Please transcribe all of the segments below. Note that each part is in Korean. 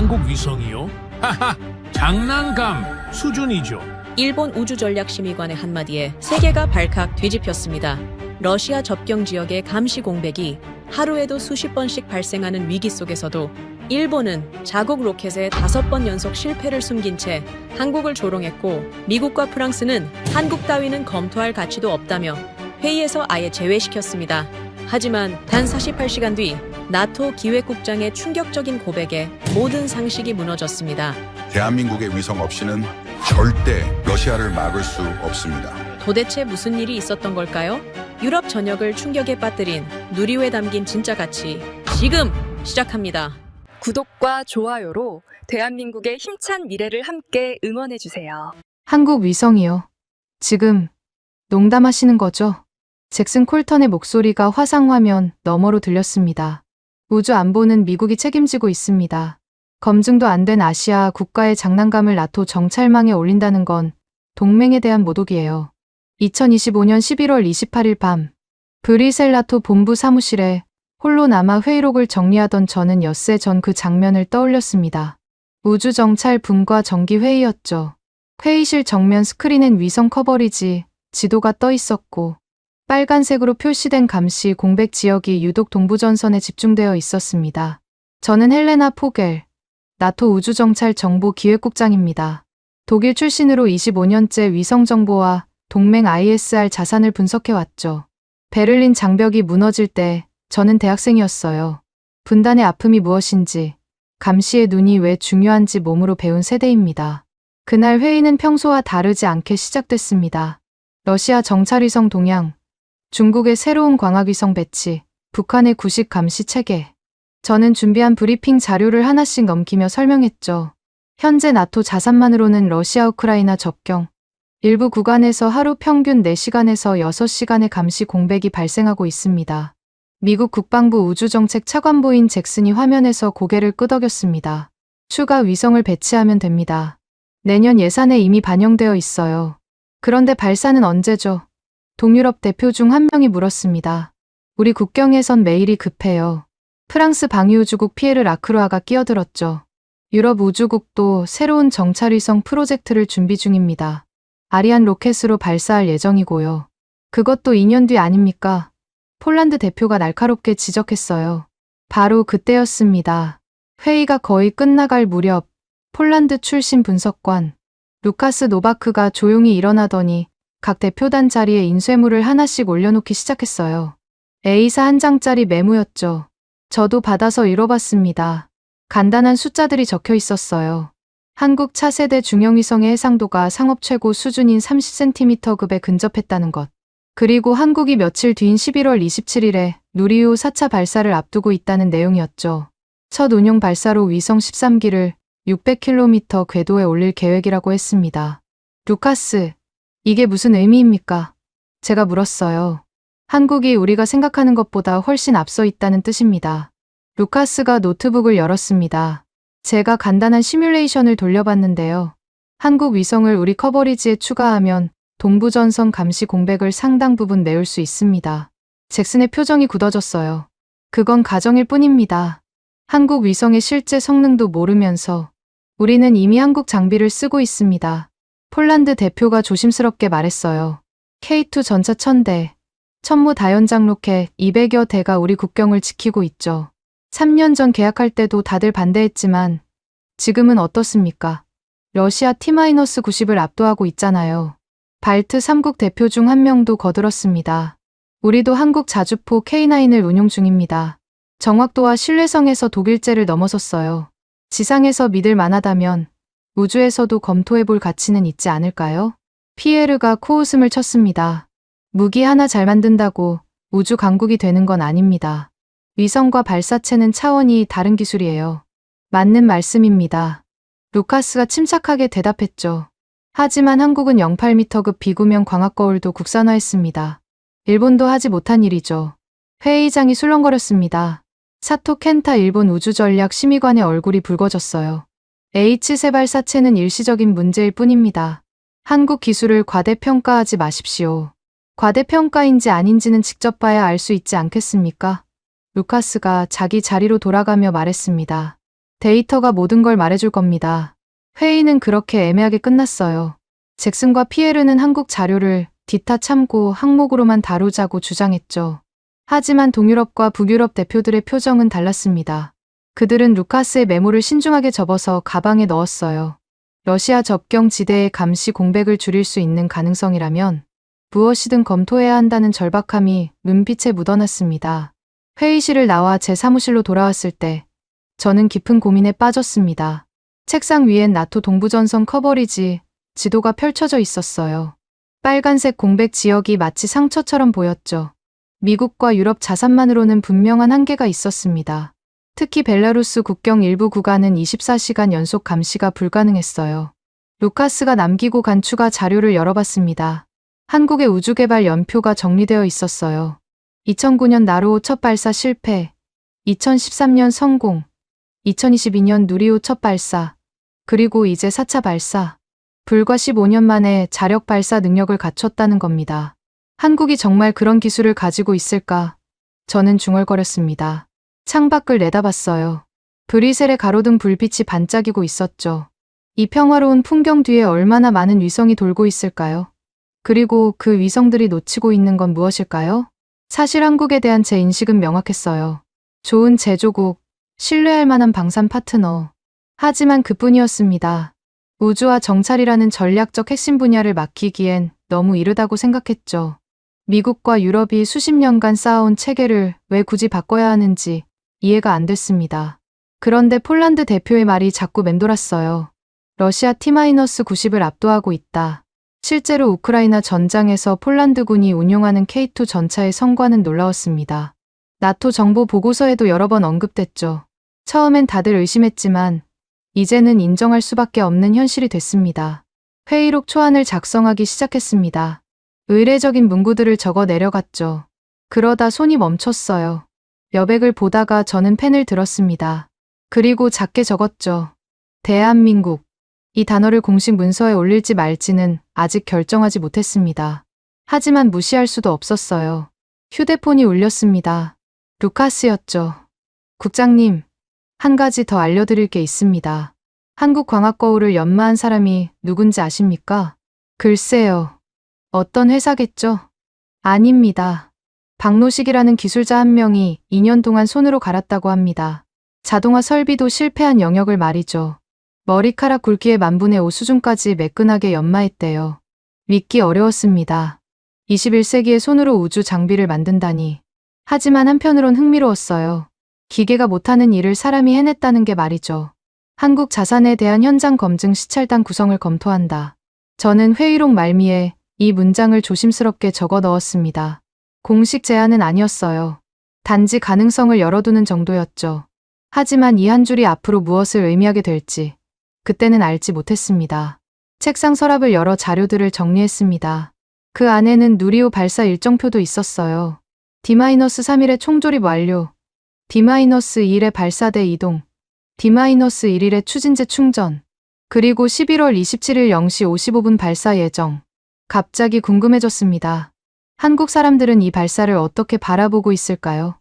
한국 위성이요? 하하, 장난감 수준이죠. 일본 우주전략심의관의 한마디에 세계가 발칵 뒤집혔습니다. 러시아 접경 지역의 감시 공백이 하루에도 수십 번씩 발생하는 위기 속에서도 일본은 자국 로켓에 5번 연속 실패를 숨긴 채 한국을 조롱했고, 미국과 프랑스는 한국 따위는 검토할 가치도 없다며 회의에서 아예 제외시켰습니다. 하지만 단 48시간 뒤 나토 기획국장의 충격적인 고백에 모든 상식이 무너졌습니다. 대한민국의 위성 없이는 절대 러시아를 막을 수 없습니다. 도대체 무슨 일이 있었던 걸까요? 유럽 전역을 충격에 빠뜨린 누리호에 담긴 진짜 가치, 지금 시작합니다. 구독과 좋아요로 대한민국의 힘찬 미래를 함께 응원해주세요. 한국 위성이요. 지금 농담하시는 거죠? 잭슨 콜턴의 목소리가 화상화면 너머로 들렸습니다. 우주 안보는 미국이 책임지고 있습니다. 검증도 안 된 아시아 국가의 장난감을 나토 정찰망에 올린다는 건 동맹에 대한 모독이에요. 2025년 11월 28일 밤, 브뤼셀 나토 본부 사무실에 홀로 남아 회의록을 정리하던 저는 엿새 전 그 장면을 떠올렸습니다. 우주정찰 분과 정기회의였죠. 회의실 정면 스크린엔 위성 커버리지, 지도가 떠 있었고, 빨간색으로 표시된 감시 공백 지역이 유독 동부전선에 집중되어 있었습니다. 저는 헬레나 포겔, 나토 우주정찰 정보기획국장입니다. 독일 출신으로 25년째 위성 정보와 동맹 ISR 자산을 분석해왔죠. 베를린 장벽이 무너질 때 저는 대학생이었어요. 분단의 아픔이 무엇인지, 감시의 눈이 왜 중요한지 몸으로 배운 세대입니다. 그날 회의는 평소와 다르지 않게 시작됐습니다. 러시아 정찰위성 동향, 중국의 새로운 광학위성 배치, 북한의 구식 감시 체계. 저는 준비한 브리핑 자료를 하나씩 넘기며 설명했죠. 현재 나토 자산만으로는 러시아 우크라이나 접경, 일부 구간에서 하루 평균 4시간에서 6시간의 감시 공백이 발생하고 있습니다. 미국 국방부 우주정책 차관보인 잭슨이 화면에서 고개를 끄덕였습니다. 추가 위성을 배치하면 됩니다. 내년 예산에 이미 반영되어 있어요. 그런데 발사는 언제죠? 동유럽 대표 중 한 명이 물었습니다. 우리 국경에선 매일이 급해요. 프랑스 방위우주국 피에르 라크루아가 끼어들었죠. 유럽 우주국도 새로운 정찰위성 프로젝트를 준비 중입니다. 아리안 로켓으로 발사할 예정이고요. 그것도 2년 뒤 아닙니까? 폴란드 대표가 날카롭게 지적했어요. 바로 그때였습니다. 회의가 거의 끝나갈 무렵, 폴란드 출신 분석관 루카스 노바크가 조용히 일어나더니 각 대표단 자리에 인쇄물을 하나씩 올려놓기 시작했어요. A사 한 장짜리 메모였죠. 저도 받아서 읽어봤습니다. 간단한 숫자들이 적혀 있었어요. 한국 차세대 중형위성의 해상도가 상업 최고 수준인 30cm급에 근접했다는 것. 그리고 한국이 며칠 뒤인 11월 27일에 누리호 4차 발사를 앞두고 있다는 내용이었죠. 첫 운용 발사로 위성 13기를 600km 궤도에 올릴 계획이라고 했습니다. 루카스, 이게 무슨 의미입니까? 제가 물었어요. 한국이 우리가 생각하는 것보다 훨씬 앞서 있다는 뜻입니다. 루카스가 노트북을 열었습니다. 제가 간단한 시뮬레이션을 돌려봤는데요. 한국 위성을 우리 커버리지에 추가하면 동부전선 감시 공백을 상당 부분 메울 수 있습니다. 잭슨의 표정이 굳어졌어요. 그건 가정일 뿐입니다. 한국 위성의 실제 성능도 모르면서 우리는 이미 한국 장비를 쓰고 있습니다. 폴란드 대표가 조심스럽게 말했어요. K2 전차 1000대, 천무 다연장 로켓 200여 대가 우리 국경을 지키고 있죠. 3년 전 계약할 때도 다들 반대했지만 지금은 어떻습니까? 러시아 T-90을 압도하고 있잖아요. 발트 3국 대표 중 한 명도 거들었습니다. 우리도 한국 자주포 K9을 운용 중입니다. 정확도와 신뢰성에서 독일제를 넘어섰어요. 지상에서 믿을 만하다면 우주에서도 검토해볼 가치는 있지 않을까요? 피에르가 코웃음을 쳤습니다. 무기 하나 잘 만든다고 우주 강국이 되는 건 아닙니다. 위성과 발사체는 차원이 다른 기술이에요. 맞는 말씀입니다. 루카스가 침착하게 대답했죠. 하지만 한국은 08m급 비구명 광학거울도 국산화했습니다. 일본도 하지 못한 일이죠. 회의장이 술렁거렸습니다. 사토 켄타 일본 우주전략심의관의 얼굴이 붉어졌어요. H3 발사체는 일시적인 문제일 뿐입니다. 한국 기술을 과대평가하지 마십시오. 과대평가인지 아닌지는 직접 봐야 알 수 있지 않겠습니까? 루카스가 자기 자리로 돌아가며 말했습니다. 데이터가 모든 걸 말해줄 겁니다. 회의는 그렇게 애매하게 끝났어요. 잭슨과 피에르는 한국 자료를 디타 참고 항목으로만 다루자고 주장했죠. 하지만 동유럽과 북유럽 대표들의 표정은 달랐습니다. 그들은 루카스의 메모를 신중하게 접어서 가방에 넣었어요. 러시아 접경 지대의 감시 공백을 줄일 수 있는 가능성이라면 무엇이든 검토해야 한다는 절박함이 눈빛에 묻어났습니다. 회의실을 나와 제 사무실로 돌아왔을 때 저는 깊은 고민에 빠졌습니다. 책상 위엔 나토 동부전선 커버리지 지도가 펼쳐져 있었어요. 빨간색 공백 지역이 마치 상처처럼 보였죠. 미국과 유럽 자산만으로는 분명한 한계가 있었습니다. 특히 벨라루스 국경 일부 구간은 24시간 연속 감시가 불가능했어요. 루카스가 남기고 간 추가 자료를 열어봤습니다. 한국의 우주개발 연표가 정리되어 있었어요. 2009년 나로호 첫 발사 실패, 2013년 성공, 2022년 누리호 첫 발사, 그리고 이제 4차 발사. 불과 15년 만에 자력 발사 능력을 갖췄다는 겁니다. 한국이 정말 그런 기술을 가지고 있을까? 저는 중얼거렸습니다. 창밖을 내다봤어요. 브뤼셀의 가로등 불빛이 반짝이고 있었죠. 이 평화로운 풍경 뒤에 얼마나 많은 위성이 돌고 있을까요? 그리고 그 위성들이 놓치고 있는 건 무엇일까요? 사실 한국에 대한 제 인식은 명확했어요. 좋은 제조국, 신뢰할 만한 방산 파트너. 하지만 그뿐이었습니다. 우주와 정찰이라는 전략적 핵심 분야를 맡기기엔 너무 이르다고 생각했죠. 미국과 유럽이 수십 년간 쌓아온 체계를 왜 굳이 바꿔야 하는지 이해가 안 됐습니다. 그런데 폴란드 대표의 말이 자꾸 맴돌았어요. 러시아 T-90을 압도하고 있다. 실제로 우크라이나 전장에서 폴란드군이 운용하는 K2 전차의 성과는 놀라웠습니다. 나토 정보 보고서에도 여러 번 언급됐죠. 처음엔 다들 의심했지만 이제는 인정할 수밖에 없는 현실이 됐습니다. 회의록 초안을 작성하기 시작했습니다. 의례적인 문구들을 적어 내려갔죠. 그러다 손이 멈췄어요. 여백을 보다가 저는 펜을 들었습니다. 그리고 작게 적었죠. 대한민국. 이 단어를 공식 문서에 올릴지 말지는 아직 결정하지 못했습니다. 하지만 무시할 수도 없었어요. 휴대폰이 울렸습니다. 루카스였죠. 국장님, 한 가지 더 알려드릴 게 있습니다. 한국 광학 거울을 연마한 사람이 누군지 아십니까? 글쎄요. 어떤 회사겠죠? 아닙니다. 박노식이라는 기술자 한 명이 2년 동안 손으로 갈았다고 합니다. 자동화 설비도 실패한 영역을 말이죠. 머리카락 굵기의 5,000분의 5 수준까지 매끈하게 연마했대요. 믿기 어려웠습니다. 21세기에 손으로 우주 장비를 만든다니. 하지만 한편으론 흥미로웠어요. 기계가 못하는 일을 사람이 해냈다는 게 말이죠. 한국 자산에 대한 현장 검증 시찰단 구성을 검토한다. 저는 회의록 말미에 이 문장을 조심스럽게 적어 넣었습니다. 공식 제안은 아니었어요. 단지 가능성을 열어두는 정도였죠. 하지만 이 한 줄이 앞으로 무엇을 의미하게 될지 그때는 알지 못했습니다. 책상 서랍을 열어 자료들을 정리했습니다. 그 안에는 누리호 발사 일정표도 있었어요. D-3일의 총조립 완료, D-2일의 발사대 이동, D-1일의 추진제 충전, 그리고 11월 27일 0시 55분 발사 예정. 갑자기 궁금해졌습니다. 한국 사람들은 이 발사를 어떻게 바라보고 있을까요?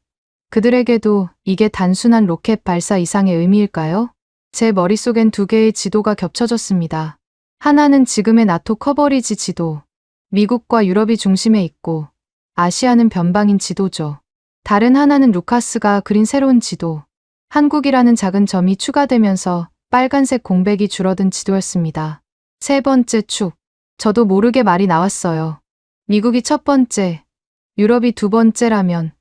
그들에게도 이게 단순한 로켓 발사 이상의 의미일까요? 제 머릿속엔 두 개의 지도가 겹쳐졌습니다. 하나는 지금의 나토 커버리지 지도, 미국과 유럽이 중심에 있고 아시아는 변방인 지도죠. 다른 하나는 루카스가 그린 새로운 지도, 한국이라는 작은 점이 추가되면서 빨간색 공백이 줄어든 지도였습니다. 세 번째 축. 저도 모르게 말이 나왔어요. 미국이 첫 번째, 유럽이 두 번째라면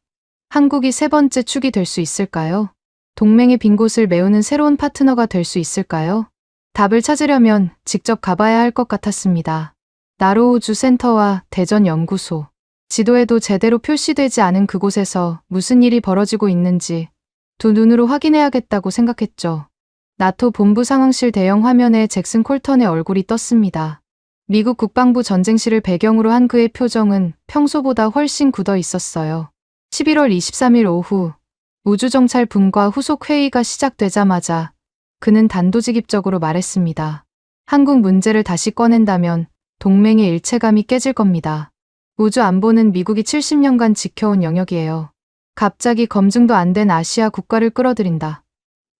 한국이 세 번째 축이 될 수 있을까요? 동맹의 빈 곳을 메우는 새로운 파트너가 될 수 있을까요? 답을 찾으려면 직접 가봐야 할 것 같았습니다. 나로호 우주센터와 대전 연구소. 지도에도 제대로 표시되지 않은 그곳에서 무슨 일이 벌어지고 있는지 두 눈으로 확인해야겠다고 생각했죠. 나토 본부 상황실 대형 화면에 잭슨 콜턴의 얼굴이 떴습니다. 미국 국방부 전쟁실을 배경으로 한 그의 표정은 평소보다 훨씬 굳어 있었어요. 11월 23일 오후 우주정찰분과 후속 회의가 시작되자마자 그는 단도직입적으로 말했습니다. 한국 문제를 다시 꺼낸다면 동맹의 일체감이 깨질 겁니다. 우주 안보는 미국이 70년간 지켜온 영역이에요. 갑자기 검증도 안 된 아시아 국가를 끌어들인다.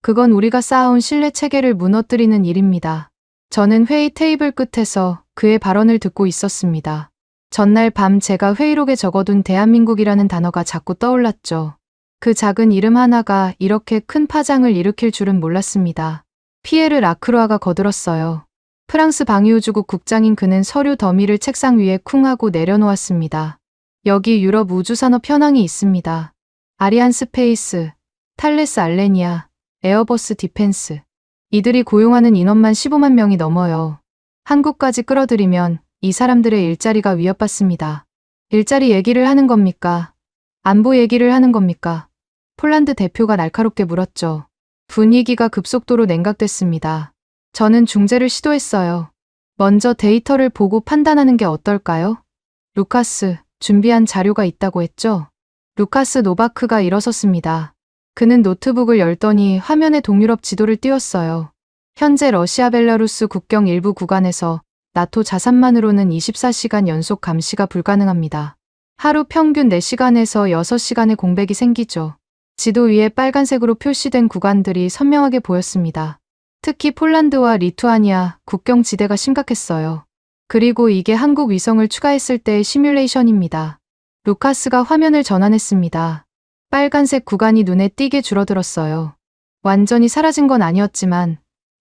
그건 우리가 쌓아온 신뢰 체계를 무너뜨리는 일입니다. 저는 회의 테이블 끝에서 그의 발언을 듣고 있었습니다. 전날 밤 제가 회의록에 적어둔 대한민국이라는 단어가 자꾸 떠올랐죠. 그 작은 이름 하나가 이렇게 큰 파장을 일으킬 줄은 몰랐습니다. 피에르 라크루아가 거들었어요. 프랑스 방위우주국 국장인 그는 서류 더미를 책상 위에 쿵 하고 내려놓았습니다. 여기 유럽 우주산업 현황이 있습니다. 아리안 스페이스, 탈레스 알레니아, 에어버스 디펜스. 이들이 고용하는 인원만 15만 명이 넘어요. 한국까지 끌어들이면 이 사람들의 일자리가 위협받습니다. 일자리 얘기를 하는 겁니까? 안보 얘기를 하는 겁니까? 폴란드 대표가 날카롭게 물었죠. 분위기가 급속도로 냉각됐습니다. 저는 중재를 시도했어요. 먼저 데이터를 보고 판단하는 게 어떨까요? 루카스, 준비한 자료가 있다고 했죠? 루카스 노바크가 일어섰습니다. 그는 노트북을 열더니 화면에 동유럽 지도를 띄웠어요. 현재 러시아 벨라루스 국경 일부 구간에서 나토 자산만으로는 24시간 연속 감시가 불가능합니다. 하루 평균 4시간에서 6시간의 공백이 생기죠. 지도 위에 빨간색으로 표시된 구간들이 선명하게 보였습니다. 특히 폴란드와 리투아니아 국경 지대가 심각했어요. 그리고 이게 한국 위성을 추가했을 때의 시뮬레이션입니다. 루카스가 화면을 전환했습니다. 빨간색 구간이 눈에 띄게 줄어들었어요. 완전히 사라진 건 아니었지만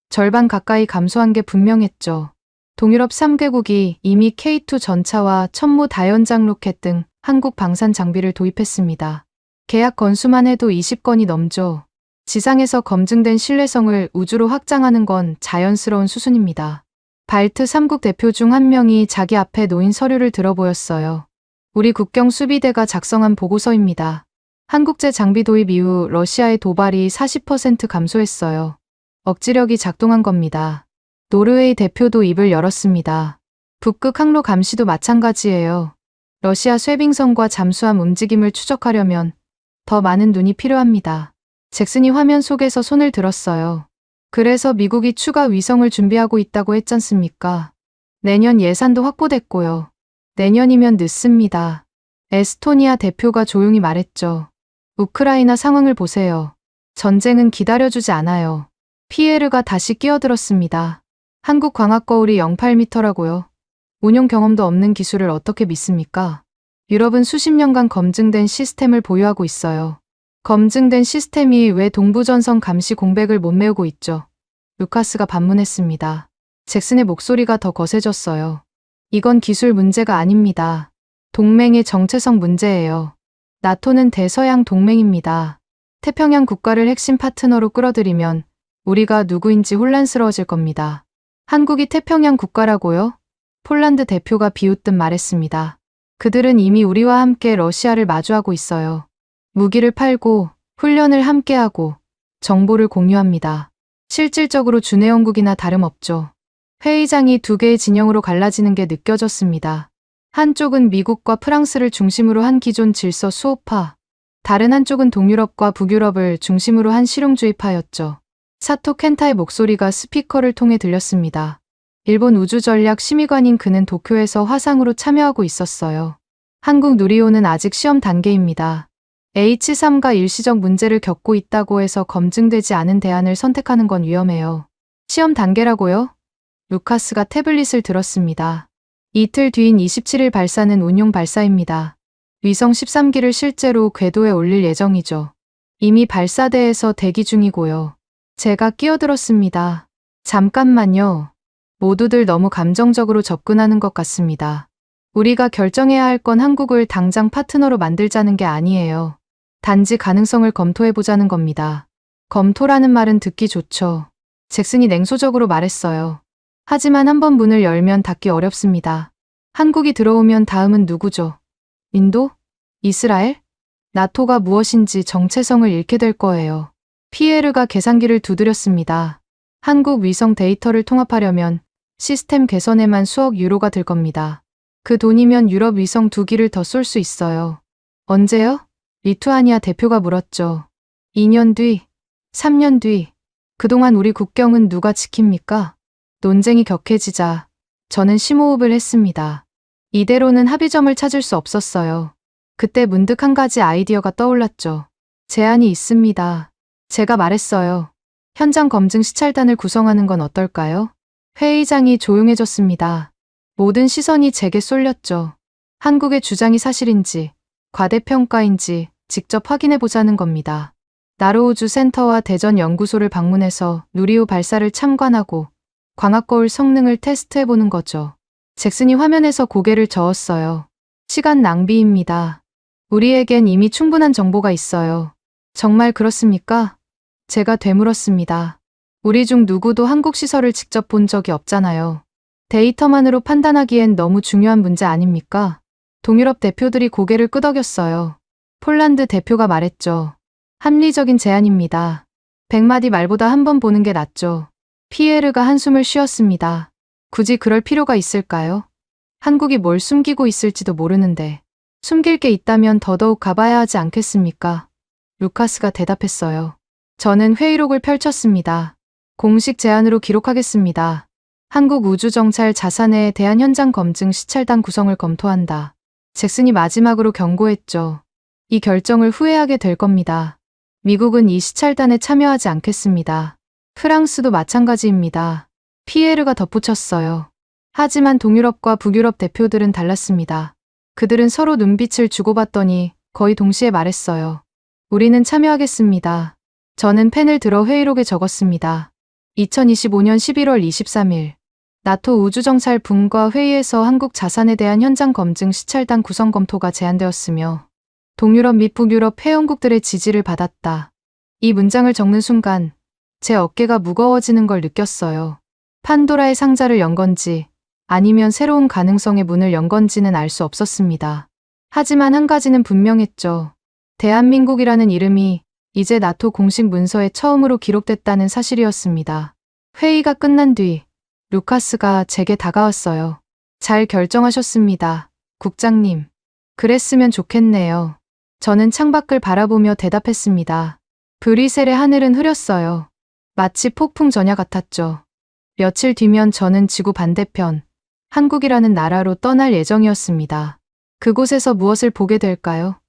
절반 가까이 감소한 게 분명했죠. 동유럽 3개국이 이미 K2 전차와 천무 다연장 로켓 등 한국 방산 장비를 도입했습니다. 계약 건수만 해도 20건이 넘죠. 지상에서 검증된 신뢰성을 우주로 확장하는 건 자연스러운 수순입니다. 발트 3국 대표 중 한 명이 자기 앞에 놓인 서류를 들어보였어요. 우리 국경 수비대가 작성한 보고서입니다. 한국제 장비 도입 이후 러시아의 도발이 40% 감소했어요. 억지력이 작동한 겁니다. 노르웨이 대표도 입을 열었습니다. 북극 항로 감시도 마찬가지예요. 러시아 쇠빙선과 잠수함 움직임을 추적하려면 더 많은 눈이 필요합니다. 잭슨이 화면 속에서 손을 들었어요. 그래서 미국이 추가 위성을 준비하고 있다고 했잖습니까? 내년 예산도 확보됐고요. 내년이면 늦습니다. 에스토니아 대표가 조용히 말했죠. 우크라이나 상황을 보세요. 전쟁은 기다려주지 않아요. 피에르가 다시 끼어들었습니다. 한국 광학 거울이 08m라고요. 운용 경험도 없는 기술을 어떻게 믿습니까? 유럽은 수십 년간 검증된 시스템을 보유하고 있어요. 검증된 시스템이 왜 동부전선 감시 공백을 못 메우고 있죠? 루카스가 반문했습니다. 잭슨의 목소리가 더 거세졌어요. 이건 기술 문제가 아닙니다. 동맹의 정체성 문제예요. 나토는 대서양 동맹입니다. 태평양 국가를 핵심 파트너로 끌어들이면 우리가 누구인지 혼란스러워질 겁니다. 한국이 태평양 국가라고요? 폴란드 대표가 비웃듯 말했습니다. 그들은 이미 우리와 함께 러시아를 마주하고 있어요. 무기를 팔고 훈련을 함께하고 정보를 공유합니다. 실질적으로 준해원국이나 다름없죠. 회의장이 두 개의 진영으로 갈라지는 게 느껴졌습니다. 한쪽은 미국과 프랑스를 중심으로 한 기존 질서 수호파, 다른 한쪽은 동유럽과 북유럽을 중심으로 한 실용주의파였죠. 사토 켄타의 목소리가 스피커를 통해 들렸습니다. 일본 우주전략심의관인 그는 도쿄에서 화상으로 참여하고 있었어요. 한국 누리호는 아직 시험 단계입니다. H3가 일시적 문제를 겪고 있다고 해서 검증되지 않은 대안을 선택하는 건 위험해요. 시험 단계라고요? 루카스가 태블릿을 들었습니다. 이틀 뒤인 27일 발사는 운용 발사입니다. 위성 13기를 실제로 궤도에 올릴 예정이죠. 이미 발사대에서 대기 중이고요. 제가 끼어들었습니다. 잠깐만요. 모두들 너무 감정적으로 접근하는 것 같습니다. 우리가 결정해야 할 건 한국을 당장 파트너로 만들자는 게 아니에요. 단지 가능성을 검토해보자는 겁니다. 검토라는 말은 듣기 좋죠. 잭슨이 냉소적으로 말했어요. 하지만 한번 문을 열면 닫기 어렵습니다. 한국이 들어오면 다음은 누구죠? 인도? 이스라엘? 나토가 무엇인지 정체성을 잃게 될 거예요. 피에르가 계산기를 두드렸습니다. 한국 위성 데이터를 통합하려면 시스템 개선에만 수억 유로가 들 겁니다. 그 돈이면 유럽 위성 2기를 더 쏠 수 있어요. 언제요? 리투아니아 대표가 물었죠. 2년 뒤, 3년 뒤. 그동안 우리 국경은 누가 지킵니까? 논쟁이 격해지자 저는 심호흡을 했습니다. 이대로는 합의점을 찾을 수 없었어요. 그때 문득 한 가지 아이디어가 떠올랐죠. 제안이 있습니다. 제가 말했어요. 현장 검증 시찰단을 구성하는 건 어떨까요? 회의장이 조용해졌습니다. 모든 시선이 제게 쏠렸죠. 한국의 주장이 사실인지, 과대평가인지 직접 확인해보자는 겁니다. 나로우주 센터와 대전 연구소를 방문해서 누리호 발사를 참관하고 광학거울 성능을 테스트해보는 거죠. 잭슨이 화면에서 고개를 저었어요. 시간 낭비입니다. 우리에겐 이미 충분한 정보가 있어요. 정말 그렇습니까? 제가 되물었습니다. 우리 중 누구도 한국 시설을 직접 본 적이 없잖아요. 데이터만으로 판단하기엔 너무 중요한 문제 아닙니까? 동유럽 대표들이 고개를 끄덕였어요. 폴란드 대표가 말했죠. 합리적인 제안입니다. 100마디 말보다 한 번 보는 게 낫죠. 피에르가 한숨을 쉬었습니다. 굳이 그럴 필요가 있을까요? 한국이 뭘 숨기고 있을지도 모르는데 숨길 게 있다면 더더욱 가봐야 하지 않겠습니까? 루카스가 대답했어요. 저는 회의록을 펼쳤습니다. 공식 제안으로 기록하겠습니다. 한국 우주정찰 자산에 대한 현장 검증 시찰단 구성을 검토한다. 잭슨이 마지막으로 경고했죠. 이 결정을 후회하게 될 겁니다. 미국은 이 시찰단에 참여하지 않겠습니다. 프랑스도 마찬가지입니다. 피에르가 덧붙였어요. 하지만 동유럽과 북유럽 대표들은 달랐습니다. 그들은 서로 눈빛을 주고받더니 거의 동시에 말했어요. 우리는 참여하겠습니다. 저는 펜을 들어 회의록에 적었습니다. 2025년 11월 23일 나토 우주정찰분과 회의에서 한국 자산에 대한 현장 검증 시찰단 구성 검토가 제안되었으며 동유럽 및 북유럽 회원국들의 지지를 받았다. 이 문장을 적는 순간 제 어깨가 무거워지는 걸 느꼈어요. 판도라의 상자를 연 건지 아니면 새로운 가능성의 문을 연 건지는 알 수 없었습니다. 하지만 한 가지는 분명했죠. 대한민국이라는 이름이 이제 나토 공식 문서에 처음으로 기록됐다는 사실이었습니다. 회의가 끝난 뒤 루카스가 제게 다가왔어요. 잘 결정하셨습니다. 국장님. 그랬으면 좋겠네요. 저는 창밖을 바라보며 대답했습니다. 브뤼셀의 하늘은 흐렸어요. 마치 폭풍 전야 같았죠. 며칠 뒤면 저는 지구 반대편, 한국이라는 나라로 떠날 예정이었습니다. 그곳에서 무엇을 보게 될까요?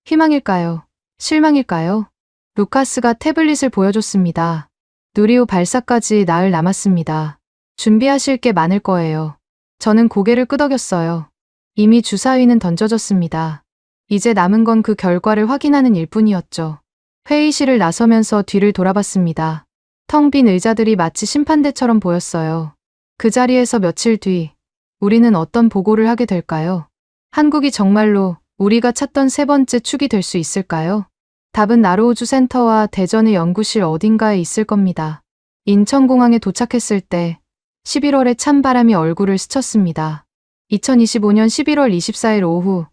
희망일까요? 실망일까요? 루카스가 태블릿을 보여줬습니다. 누리호 발사까지 나흘 남았습니다. 준비하실 게 많을 거예요. 저는 고개를 끄덕였어요. 이미 주사위는 던져졌습니다. 이제 남은 건 그 결과를 확인하는 일뿐이었죠. 회의실을 나서면서 뒤를 돌아봤습니다. 텅 빈 의자들이 마치 심판대처럼 보였어요. 그 자리에서 며칠 뒤 우리는 어떤 보고를 하게 될까요? 한국이 정말로 우리가 찾던 세 번째 축이 될 수 있을까요? 답은 나로우주 센터와 대전의 연구실 어딘가에 있을 겁니다. 인천공항에 도착했을 때 11월에 찬바람이 얼굴을 스쳤습니다. 2025년 11월 24일 오후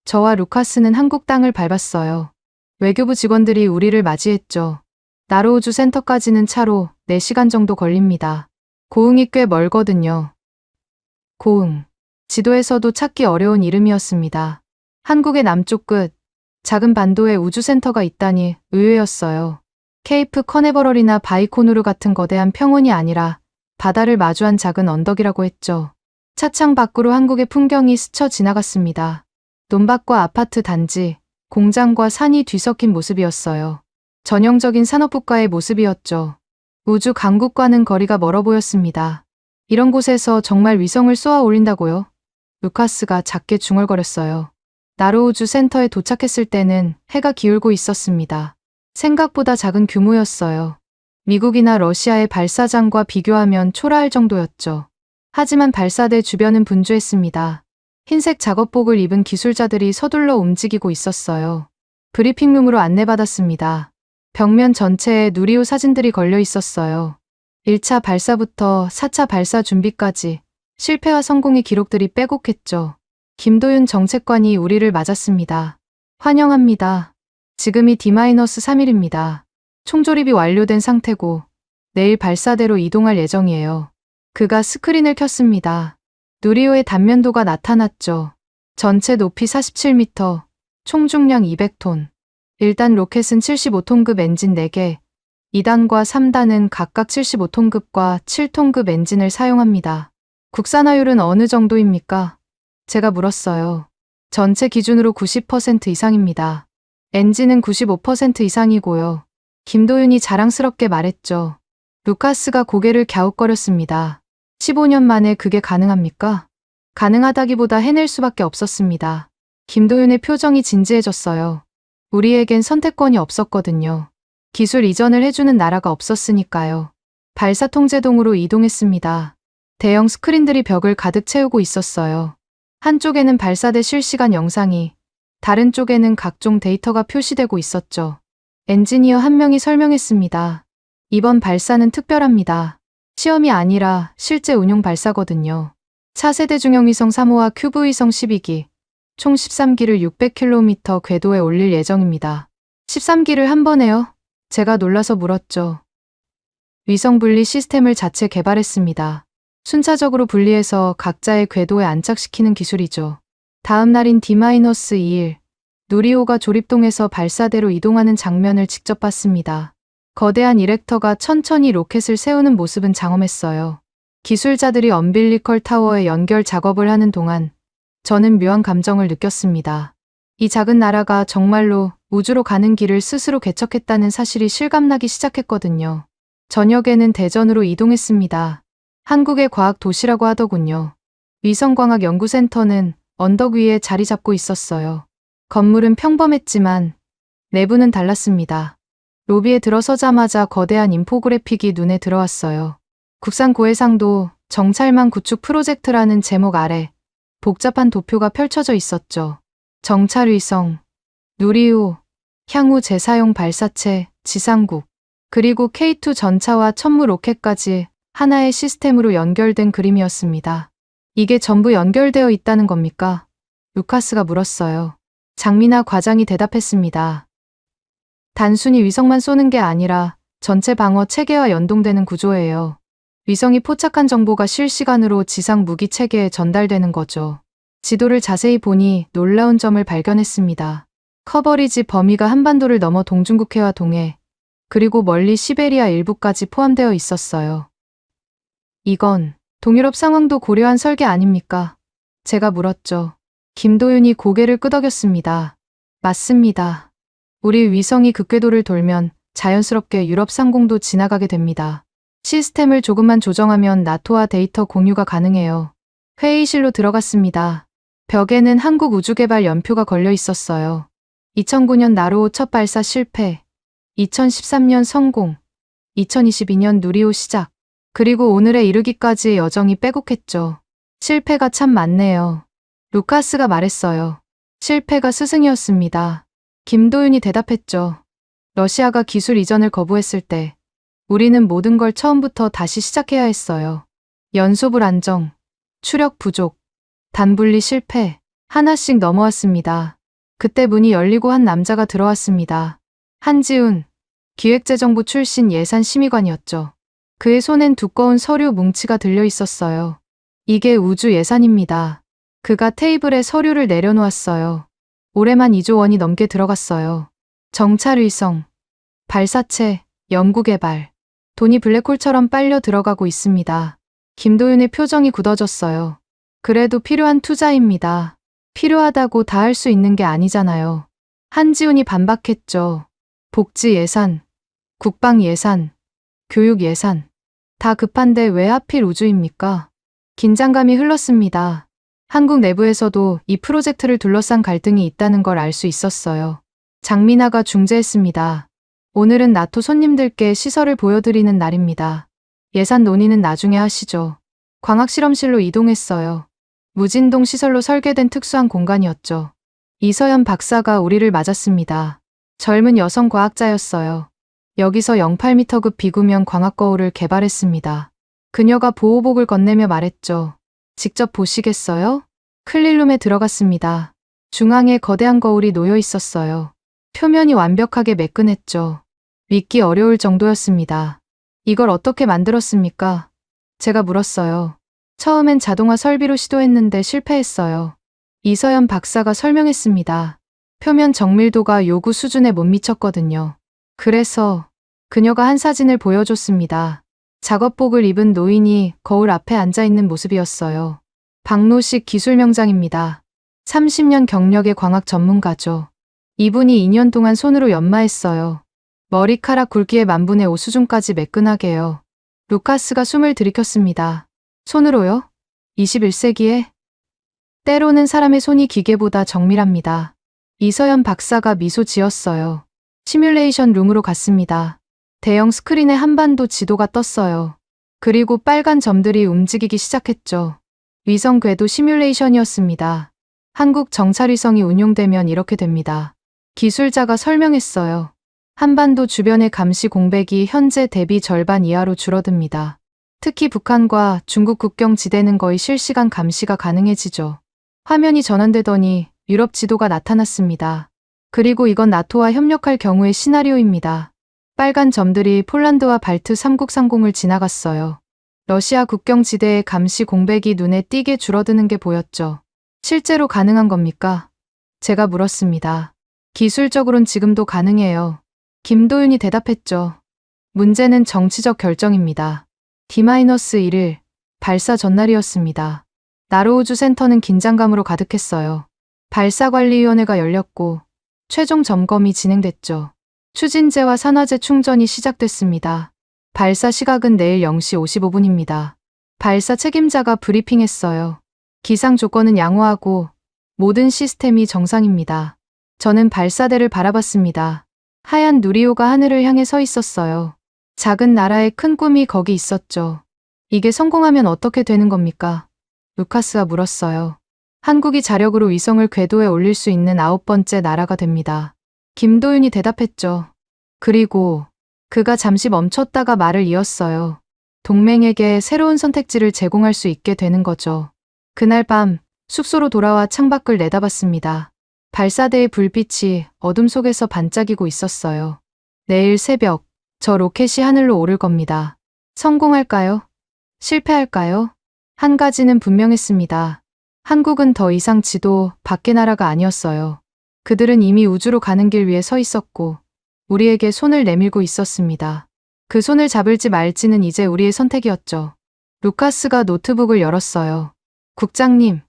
저와 루카스는 한국 땅을 밟았어요. 외교부 직원들이 우리를 맞이했죠. 나로우주 센터까지는 차로 4시간 정도 걸립니다. 고흥이 꽤 멀거든요. 고흥. 지도에서도 찾기 어려운 이름이었습니다. 한국의 남쪽 끝, 작은 반도에 우주센터가 있다니 의외였어요. 케이프 커네버럴이나 바이코누르 같은 거대한 평원이 아니라 바다를 마주한 작은 언덕이라고 했죠. 차창 밖으로 한국의 풍경이 스쳐 지나갔습니다. 논밭과 아파트 단지, 공장과 산이 뒤섞인 모습이었어요. 전형적인 산업국가의 모습이었죠. 우주 강국과는 거리가 멀어 보였습니다. 이런 곳에서 정말 위성을 쏘아 올린다고요? 루카스가 작게 중얼거렸어요. 나로우주 센터에 도착했을 때는 해가 기울고 있었습니다. 생각보다 작은 규모였어요. 미국이나 러시아의 발사장과 비교하면 초라할 정도였죠. 하지만 발사대 주변은 분주했습니다. 흰색 작업복을 입은 기술자들이 서둘러 움직이고 있었어요. 브리핑룸으로 안내받았습니다. 벽면 전체에 누리호 사진들이 걸려 있었어요. 1차 발사부터 4차 발사 준비까지 실패와 성공의 기록들이 빼곡했죠. 김도윤 정책관이 우리를 맞았습니다. 환영합니다. 지금이 D-3일입니다. 총조립이 완료된 상태고 내일 발사대로 이동할 예정이에요. 그가 스크린을 켰습니다. 누리호의 단면도가 나타났죠. 전체 높이 47m, 총 중량 200톤. 1단 로켓은 75톤급 엔진 4개, 2단과 3단은 각각 75톤급과 7톤급 엔진을 사용합니다. 국산화율은 어느 정도입니까? 제가 물었어요. 전체 기준으로 90% 이상입니다. 엔진은 95% 이상이고요. 김도윤이 자랑스럽게 말했죠. 루카스가 고개를 갸웃거렸습니다. 15년 만에 그게 가능합니까? 가능하다기보다 해낼 수밖에 없었습니다. 김도윤의 표정이 진지해졌어요. 우리에겐 선택권이 없었거든요. 기술 이전을 해주는 나라가 없었으니까요. 발사 통제동으로 이동했습니다. 대형 스크린들이 벽을 가득 채우고 있었어요. 한쪽에는 발사대 실시간 영상이, 다른 쪽에는 각종 데이터가 표시되고 있었죠. 엔지니어 한 명이 설명했습니다. 이번 발사는 특별합니다. 시험이 아니라 실제 운용 발사거든요. 차세대 중형위성 3호와 큐브위성 12기, 총 13기를 600km 궤도에 올릴 예정입니다. 13기를 한 번에요? 제가 놀라서 물었죠. 위성 분리 시스템을 자체 개발했습니다. 순차적으로 분리해서 각자의 궤도에 안착시키는 기술이죠. 다음 날인 D-2일, 누리호가 조립동에서 발사대로 이동하는 장면을 직접 봤습니다. 거대한 이렉터가 천천히 로켓을 세우는 모습은 장엄했어요. 기술자들이 엄빌리컬 타워에 연결 작업을 하는 동안 저는 묘한 감정을 느꼈습니다. 이 작은 나라가 정말로 우주로 가는 길을 스스로 개척했다는 사실이 실감나기 시작했거든요. 저녁에는 대전으로 이동했습니다. 한국의 과학 도시라고 하더군요. 위성광학연구센터는 언덕 위에 자리 잡고 있었어요. 건물은 평범했지만 내부는 달랐습니다. 로비에 들어서자마자 거대한 인포그래픽이 눈에 들어왔어요. 국산 고해상도 정찰망 구축 프로젝트라는 제목 아래 복잡한 도표가 펼쳐져 있었죠. 정찰위성, 누리호, 향후 재사용 발사체, 지상국, 그리고 K2 전차와 천무 로켓까지 하나의 시스템으로 연결된 그림이었습니다. 이게 전부 연결되어 있다는 겁니까? 루카스가 물었어요. 장미나 과장이 대답했습니다. 단순히 위성만 쏘는 게 아니라 전체 방어 체계와 연동되는 구조예요. 위성이 포착한 정보가 실시간으로 지상 무기 체계에 전달되는 거죠. 지도를 자세히 보니 놀라운 점을 발견했습니다. 커버리지 범위가 한반도를 넘어 동중국해와 동해, 그리고 멀리 시베리아 일부까지 포함되어 있었어요. 이건 동유럽 상황도 고려한 설계 아닙니까? 제가 물었죠. 김도윤이 고개를 끄덕였습니다. 맞습니다. 우리 위성이 극궤도를 돌면 자연스럽게 유럽 상공도 지나가게 됩니다. 시스템을 조금만 조정하면 나토와 데이터 공유가 가능해요. 회의실로 들어갔습니다. 벽에는 한국우주개발 연표가 걸려 있었어요. 2009년 나로호 첫 발사 실패, 2013년 성공, 2022년 누리호 시작, 그리고 오늘에 이르기까지의 여정이 빼곡했죠. 실패가 참 많네요. 루카스가 말했어요. 실패가 스승이었습니다. 김도윤이 대답했죠. 러시아가 기술 이전을 거부했을 때 우리는 모든 걸 처음부터 다시 시작해야 했어요. 연소 불안정, 추력 부족, 단분리 실패, 하나씩 넘어왔습니다. 그때 문이 열리고 한 남자가 들어왔습니다. 한지훈, 기획재정부 출신 예산심의관이었죠. 그의 손엔 두꺼운 서류 뭉치가 들려 있었어요. 이게 우주 예산입니다. 그가 테이블에 서류를 내려놓았어요. 올해만 2조 원이 넘게 들어갔어요. 정찰위성, 발사체, 연구개발. 돈이 블랙홀처럼 빨려 들어가고 있습니다. 김도윤의 표정이 굳어졌어요. 그래도 필요한 투자입니다. 필요하다고 다 할 수 있는 게 아니잖아요. 한지훈이 반박했죠. 복지 예산, 국방 예산, 교육 예산. 다 급한데 왜 하필 우주입니까? 긴장감이 흘렀습니다. 한국 내부에서도 이 프로젝트를 둘러싼 갈등이 있다는 걸 알 수 있었어요. 장민아가 중재했습니다. 오늘은 나토 손님들께 시설을 보여드리는 날입니다. 예산 논의는 나중에 하시죠. 광학실험실로 이동했어요. 무진동 시설로 설계된 특수한 공간이었죠. 이서연 박사가 우리를 맞았습니다. 젊은 여성 과학자였어요. 여기서 08m급 비구면 광학거울을 개발했습니다. 그녀가 보호복을 건네며 말했죠. 직접 보시겠어요? 클린룸에 들어갔습니다. 중앙에 거대한 거울이 놓여 있었어요. 표면이 완벽하게 매끈했죠. 믿기 어려울 정도였습니다. 이걸 어떻게 만들었습니까? 제가 물었어요. 처음엔 자동화 설비로 시도했는데 실패했어요. 이서연 박사가 설명했습니다. 표면 정밀도가 요구 수준에 못 미쳤거든요. 그래서 그녀가 한 사진을 보여줬습니다. 작업복을 입은 노인이 거울 앞에 앉아있는 모습이었어요. 박노식 기술명장입니다. 30년 경력의 광학 전문가죠. 이분이 2년 동안 손으로 연마했어요. 머리카락 굵기의 만분의 5 수준까지 매끈하게요. 루카스가 숨을 들이켰습니다. 손으로요? 21세기에? 때로는 사람의 손이 기계보다 정밀합니다. 이서연 박사가 미소 지었어요. 시뮬레이션 룸으로 갔습니다. 대형 스크린에 한반도 지도가 떴어요. 그리고 빨간 점들이 움직이기 시작했죠. 위성 궤도 시뮬레이션이었습니다. 한국 정찰위성이 운용되면 이렇게 됩니다. 기술자가 설명했어요. 한반도 주변의 감시 공백이 현재 대비 절반 이하로 줄어듭니다. 특히 북한과 중국 국경 지대는 거의 실시간 감시가 가능해지죠. 화면이 전환되더니 유럽 지도가 나타났습니다. 그리고 이건 나토와 협력할 경우의 시나리오입니다. 빨간 점들이 폴란드와 발트 3국 상공을 지나갔어요. 러시아 국경 지대의 감시 공백이 눈에 띄게 줄어드는 게 보였죠. 실제로 가능한 겁니까? 제가 물었습니다. 기술적으론 지금도 가능해요. 김도윤이 대답했죠. 문제는 정치적 결정입니다. D-1일 발사 전날이었습니다. 나로우주 센터는 긴장감으로 가득했어요. 발사관리위원회가 열렸고 최종 점검이 진행됐죠. 추진제와 산화제 충전이 시작됐습니다. 발사 시각은 내일 0시 55분입니다. 발사 책임자가 브리핑했어요. 기상 조건은 양호하고 모든 시스템이 정상입니다. 저는 발사대를 바라봤습니다. 하얀 누리호가 하늘을 향해 서 있었어요. 작은 나라의 큰 꿈이 거기 있었죠. 이게 성공하면 어떻게 되는 겁니까? 루카스가 물었어요. 한국이 자력으로 위성을 궤도에 올릴 수 있는 9번째 나라가 됩니다. 김도윤이 대답했죠. 그리고 그가 잠시 멈췄다가 말을 이었어요. 동맹에게 새로운 선택지를 제공할 수 있게 되는 거죠. 그날 밤 숙소로 돌아와 창밖을 내다봤습니다. 발사대의 불빛이 어둠 속에서 반짝이고 있었어요. 내일 새벽 저 로켓이 하늘로 오를 겁니다. 성공할까요? 실패할까요? 한 가지는 분명했습니다. 한국은 더 이상 지도 밖의 나라가 아니었어요. 그들은 이미 우주로 가는 길 위에 서 있었고 우리에게 손을 내밀고 있었습니다. 그 손을 잡을지 말지는 이제 우리의 선택이었죠. 루카스가 노트북을 열었어요. 국장님,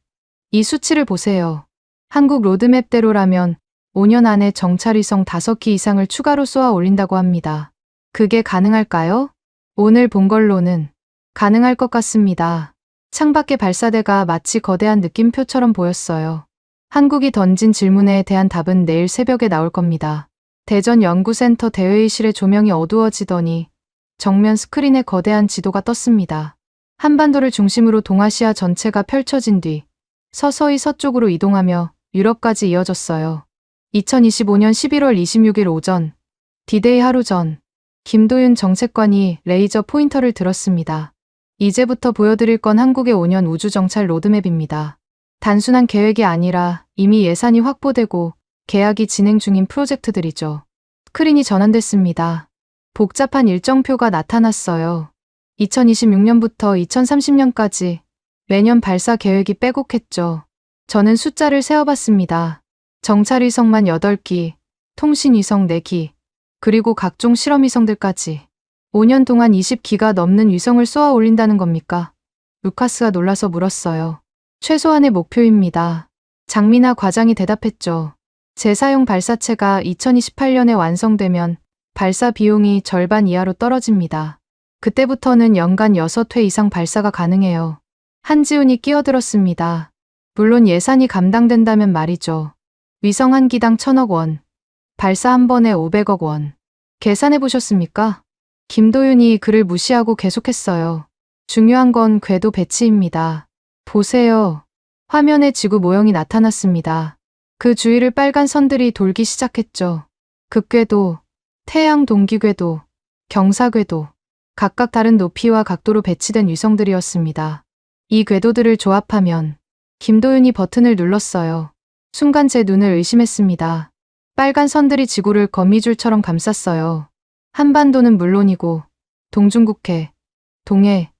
이 수치를 보세요. 한국 로드맵대로라면 5년 안에 정찰위성 5기 이상을 추가로 쏘아 올린다고 합니다. 그게 가능할까요? 오늘 본 걸로는 가능할 것 같습니다. 창밖의 발사대가 마치 거대한 느낌표처럼 보였어요. 한국이 던진 질문에 대한 답은 내일 새벽에 나올 겁니다. 대전 연구센터 대회의실의 조명이 어두워지더니 정면 스크린에 거대한 지도가 떴습니다. 한반도를 중심으로 동아시아 전체가 펼쳐진 뒤 서서히 서쪽으로 이동하며 유럽까지 이어졌어요. 2025년 11월 26일 오전, D-Day 하루 전, 김도윤 정책관이 레이저 포인터를 들었습니다. 이제부터 보여드릴 건 한국의 5년 우주정찰 로드맵입니다. 단순한 계획이 아니라 이미 예산이 확보되고 계약이 진행 중인 프로젝트들이죠. 스크린이 전환됐습니다. 복잡한 일정표가 나타났어요. 2026년부터 2030년까지 매년 발사 계획이 빼곡했죠. 저는 숫자를 세어봤습니다. 정찰위성만 8기, 통신위성 4기, 그리고 각종 실험위성들까지. 5년 동안 20기가 넘는 위성을 쏘아 올린다는 겁니까? 루카스가 놀라서 물었어요. 최소한의 목표입니다. 장미나 과장이 대답했죠. 재사용 발사체가 2028년에 완성되면 발사 비용이 절반 이하로 떨어집니다. 그때부터는 연간 6회 이상 발사가 가능해요. 한지훈이 끼어들었습니다. 물론 예산이 감당된다면 말이죠. 위성 한 기당 1,000억 원, 발사 한 번에 500억 원. 계산해 보셨습니까? 김도윤이 그를 무시하고 계속했어요. 중요한 건 궤도 배치입니다. 보세요. 화면에 지구 모형이 나타났습니다. 그 주위를 빨간 선들이 돌기 시작했죠. 극궤도, 태양 동기궤도, 경사궤도, 각각 다른 높이와 각도로 배치된 위성들이었습니다. 이 궤도들을 조합하면 김도윤이 버튼을 눌렀어요. 순간 제 눈을 의심했습니다. 빨간 선들이 지구를 거미줄처럼 감쌌어요. 한반도는 물론이고 동중국해, 동해,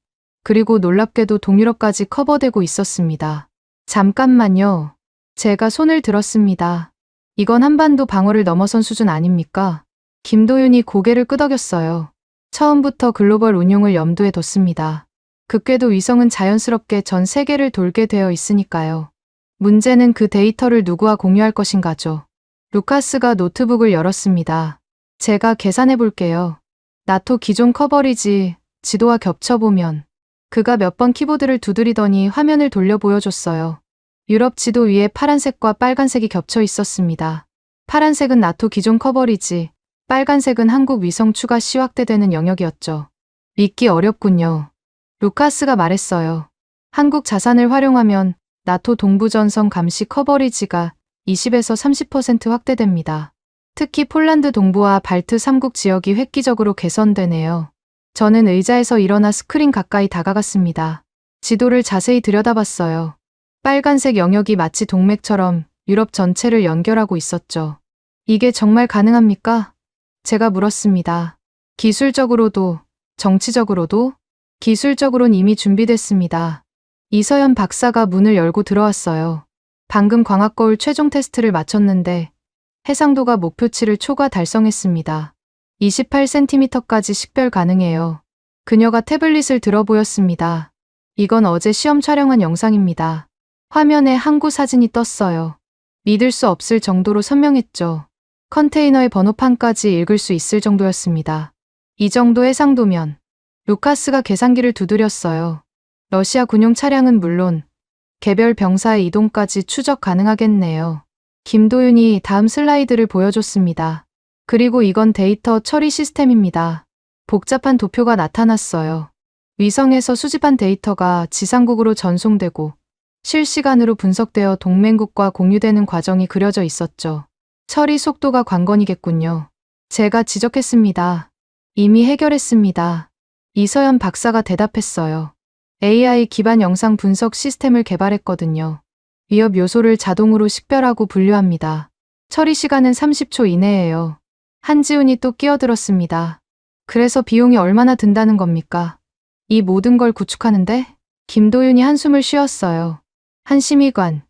그리고 놀랍게도 동유럽까지 커버되고 있었습니다. 잠깐만요. 제가 손을 들었습니다. 이건 한반도 방어를 넘어선 수준 아닙니까? 김도윤이 고개를 끄덕였어요. 처음부터 글로벌 운용을 염두에 뒀습니다. 극궤도 위성은 자연스럽게 전 세계를 돌게 되어 있으니까요. 문제는 그 데이터를 누구와 공유할 것인가죠. 루카스가 노트북을 열었습니다. 제가 계산해 볼게요. 나토 기존 커버리지 지도와 겹쳐보면 그가 몇 번 키보드를 두드리더니 화면을 돌려 보여줬어요. 유럽 지도 위에 파란색과 빨간색이 겹쳐 있었습니다. 파란색은 나토 기존 커버리지, 빨간색은 한국 위성 추가 시 확대되는 영역이었죠. 믿기 어렵군요. 루카스가 말했어요. 한국 자산을 활용하면 나토 동부전선 감시 커버리지가 20에서 30% 확대됩니다. 특히 폴란드 동부와 발트 3국 지역이 획기적으로 개선되네요. 저는 의자에서 일어나 스크린 가까이 다가갔습니다. 지도를 자세히 들여다봤어요. 빨간색 영역이 마치 동맥처럼 유럽 전체를 연결하고 있었죠. 이게 정말 가능합니까? 제가 물었습니다. 기술적으로도, 정치적으로도? 기술적으론 이미 준비됐습니다. 이서연 박사가 문을 열고 들어왔어요. 방금 광학거울 최종 테스트를 마쳤는데 해상도가 목표치를 초과 달성했습니다. 28cm까지 식별 가능해요. 그녀가 태블릿을 들어 보였습니다. 이건 어제 시험 촬영한 영상입니다. 화면에 항구 사진이 떴어요. 믿을 수 없을 정도로 선명했죠. 컨테이너의 번호판까지 읽을 수 있을 정도였습니다. 이 정도 해상도면 루카스가 계산기를 두드렸어요. 러시아 군용 차량은 물론 개별 병사의 이동까지 추적 가능하겠네요. 김도윤이 다음 슬라이드를 보여줬습니다. 그리고 이건 데이터 처리 시스템입니다. 복잡한 도표가 나타났어요. 위성에서 수집한 데이터가 지상국으로 전송되고 실시간으로 분석되어 동맹국과 공유되는 과정이 그려져 있었죠. 처리 속도가 관건이겠군요. 제가 지적했습니다. 이미 해결했습니다. 이서연 박사가 대답했어요. AI 기반 영상 분석 시스템을 개발했거든요. 위협 요소를 자동으로 식별하고 분류합니다. 처리 시간은 30초 이내예요. 한지훈이 또 끼어들었습니다. 그래서 비용이 얼마나 든다는 겁니까? 이 모든 걸 구축하는데? 김도윤이 한숨을 쉬었어요. 한 심의관.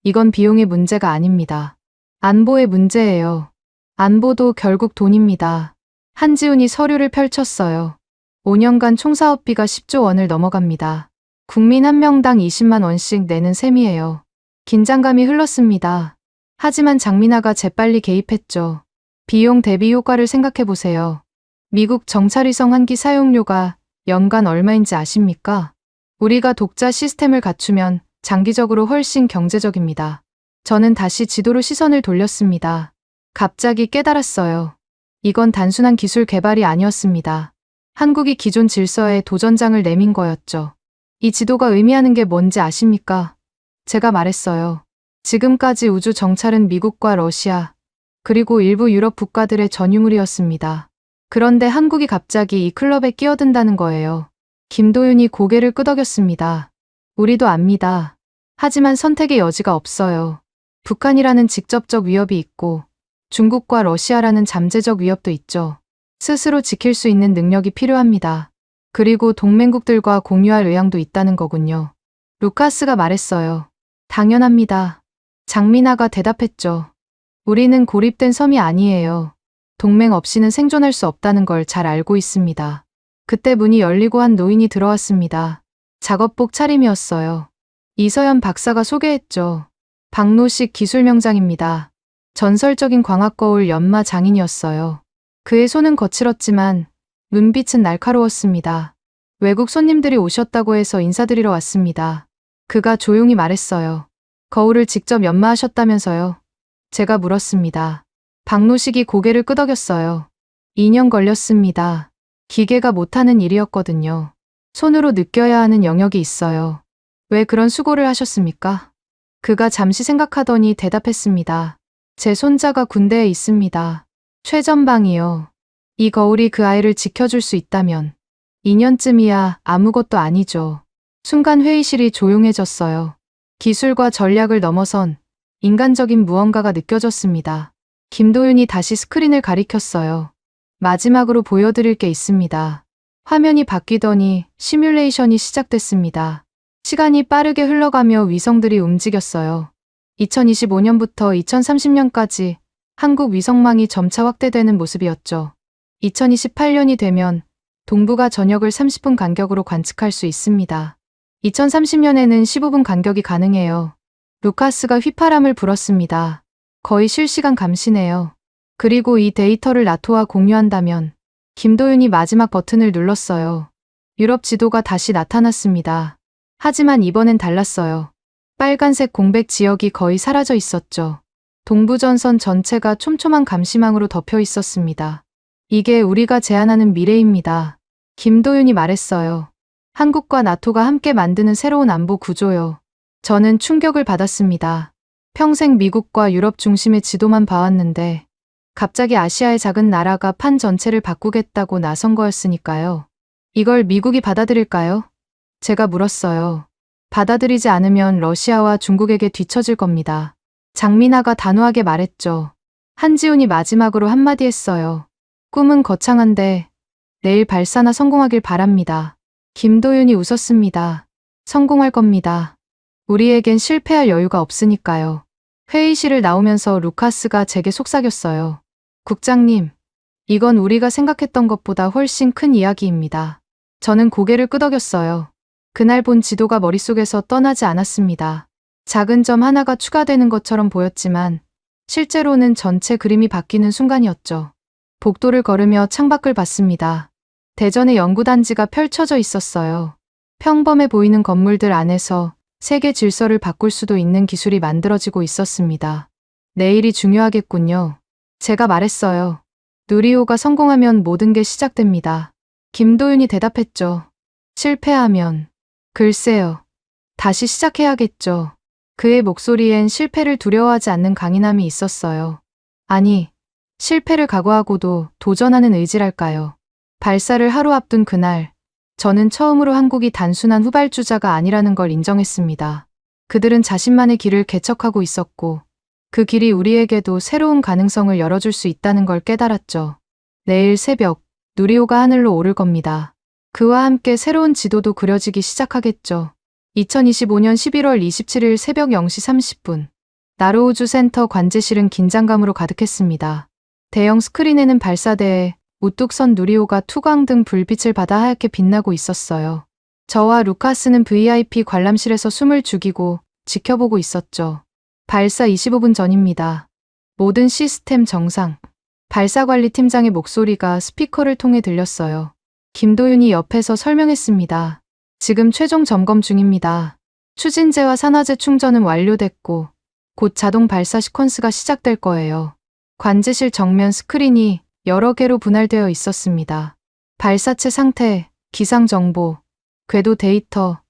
이건 비용의 문제가 아닙니다. 안보의 문제예요. 안보도 결국 돈입니다. 한지훈이 서류를 펼쳤어요. 5년간 총사업비가 10조 원을 넘어갑니다. 국민 한 명당 20만 원씩 내는 셈이에요. 긴장감이 흘렀습니다. 하지만 장민아가 재빨리 개입했죠. 비용 대비 효과를 생각해보세요. 미국 정찰위성 한 기 사용료가 연간 얼마인지 아십니까? 우리가 독자 시스템을 갖추면 장기적으로 훨씬 경제적입니다. 저는 다시 지도로 시선을 돌렸습니다. 갑자기 깨달았어요. 이건 단순한 기술 개발이 아니었습니다. 한국이 기존 질서에 도전장을 내민 거였죠. 이 지도가 의미하는 게 뭔지 아십니까? 제가 말했어요. 지금까지 우주 정찰은 미국과 러시아, 그리고 일부 유럽 국가들의 전유물이었습니다. 그런데 한국이 갑자기 이 클럽에 끼어든다는 거예요. 김도윤이 고개를 끄덕였습니다. 우리도 압니다. 하지만 선택의 여지가 없어요. 북한이라는 직접적 위협이 있고 중국과 러시아라는 잠재적 위협도 있죠. 스스로 지킬 수 있는 능력이 필요합니다. 그리고 동맹국들과 공유할 의향도 있다는 거군요. 루카스가 말했어요. 당연합니다. 장민아가 대답했죠. 우리는 고립된 섬이 아니에요. 동맹 없이는 생존할 수 없다는 걸 잘 알고 있습니다. 그때 문이 열리고 한 노인이 들어왔습니다. 작업복 차림이었어요. 이서연 박사가 소개했죠. 박노식 기술명장입니다. 전설적인 광학거울 연마 장인이었어요. 그의 손은 거칠었지만 눈빛은 날카로웠습니다. 외국 손님들이 오셨다고 해서 인사드리러 왔습니다. 그가 조용히 말했어요. 거울을 직접 연마하셨다면서요? 제가 물었습니다. 박노식이 고개를 끄덕였어요. 2년 걸렸습니다. 기계가 못하는 일이었거든요. 손으로 느껴야 하는 영역이 있어요. 왜 그런 수고를 하셨습니까? 그가 잠시 생각하더니 대답했습니다. 제 손자가 군대에 있습니다. 최전방이요. 이 거울이 그 아이를 지켜줄 수 있다면 2년쯤이야 아무것도 아니죠. 순간 회의실이 조용해졌어요. 기술과 전략을 넘어선 인간적인 무언가가 느껴졌습니다. 김도윤이 다시 스크린을 가리켰어요. 마지막으로 보여드릴 게 있습니다. 화면이 바뀌더니 시뮬레이션이 시작됐습니다. 시간이 빠르게 흘러가며 위성들이 움직였어요. 2025년부터 2030년까지 한국 위성망이 점차 확대되는 모습이었죠. 2028년이 되면 동부가 저녁을 30분 간격으로 관측할 수 있습니다. 2030년에는 15분 간격이 가능해요. 루카스가 휘파람을 불었습니다. 거의 실시간 감시네요. 그리고 이 데이터를 나토와 공유한다면 김도윤이 마지막 버튼을 눌렀어요. 유럽 지도가 다시 나타났습니다. 하지만 이번엔 달랐어요. 빨간색 공백 지역이 거의 사라져 있었죠. 동부전선 전체가 촘촘한 감시망으로 덮여 있었습니다. 이게 우리가 제안하는 미래입니다. 김도윤이 말했어요. 한국과 나토가 함께 만드는 새로운 안보 구조요. 저는 충격을 받았습니다. 평생 미국과 유럽 중심의 지도만 봐왔는데 갑자기 아시아의 작은 나라가 판 전체를 바꾸겠다고 나선 거였으니까요. 이걸 미국이 받아들일까요? 제가 물었어요. 받아들이지 않으면 러시아와 중국에게 뒤처질 겁니다. 장민아가 단호하게 말했죠. 한지훈이 마지막으로 한마디 했어요. 꿈은 거창한데 내일 발사나 성공하길 바랍니다. 김도윤이 웃었습니다. 성공할 겁니다. 우리에겐 실패할 여유가 없으니까요. 회의실을 나오면서 루카스가 제게 속삭였어요. 국장님, 이건 우리가 생각했던 것보다 훨씬 큰 이야기입니다. 저는 고개를 끄덕였어요. 그날 본 지도가 머릿속에서 떠나지 않았습니다. 작은 점 하나가 추가되는 것처럼 보였지만 실제로는 전체 그림이 바뀌는 순간이었죠. 복도를 걸으며 창밖을 봤습니다. 대전의 연구단지가 펼쳐져 있었어요. 평범해 보이는 건물들 안에서 세계 질서를 바꿀 수도 있는 기술이 만들어지고 있었습니다. 내일이 중요하겠군요. 제가 말했어요. 누리호가 성공하면 모든 게 시작됩니다. 김도윤이 대답했죠. 실패하면 글쎄요. 다시 시작해야겠죠. 그의 목소리엔 실패를 두려워하지 않는 강인함이 있었어요. 아니, 실패를 각오하고도 도전하는 의지랄까요. 발사를 하루 앞둔 그날, 저는 처음으로 한국이 단순한 후발주자가 아니라는 걸 인정했습니다. 그들은 자신만의 길을 개척하고 있었고, 그 길이 우리에게도 새로운 가능성을 열어줄 수 있다는 걸 깨달았죠. 내일 새벽, 누리호가 하늘로 오를 겁니다. 그와 함께 새로운 지도도 그려지기 시작하겠죠. 2025년 11월 27일 새벽 0시 30분, 나로우주 센터 관제실은 긴장감으로 가득했습니다. 대형 스크린에는 발사대에 우뚝 선 누리호가 투광등 불빛을 받아 하얗게 빛나고 있었어요. 저와 루카스는 VIP 관람실에서 숨을 죽이고 지켜보고 있었죠. 발사 25분 전입니다. 모든 시스템 정상. 발사관리팀장의 목소리가 스피커를 통해 들렸어요. 김도윤이 옆에서 설명했습니다. 지금 최종 점검 중입니다. 추진제와 산화제 충전은 완료됐고 곧 자동 발사 시퀀스가 시작될 거예요. 관제실 정면 스크린이 여러 개로 분할되어 있었습니다. 발사체 상태, 기상 정보, 궤도 데이터,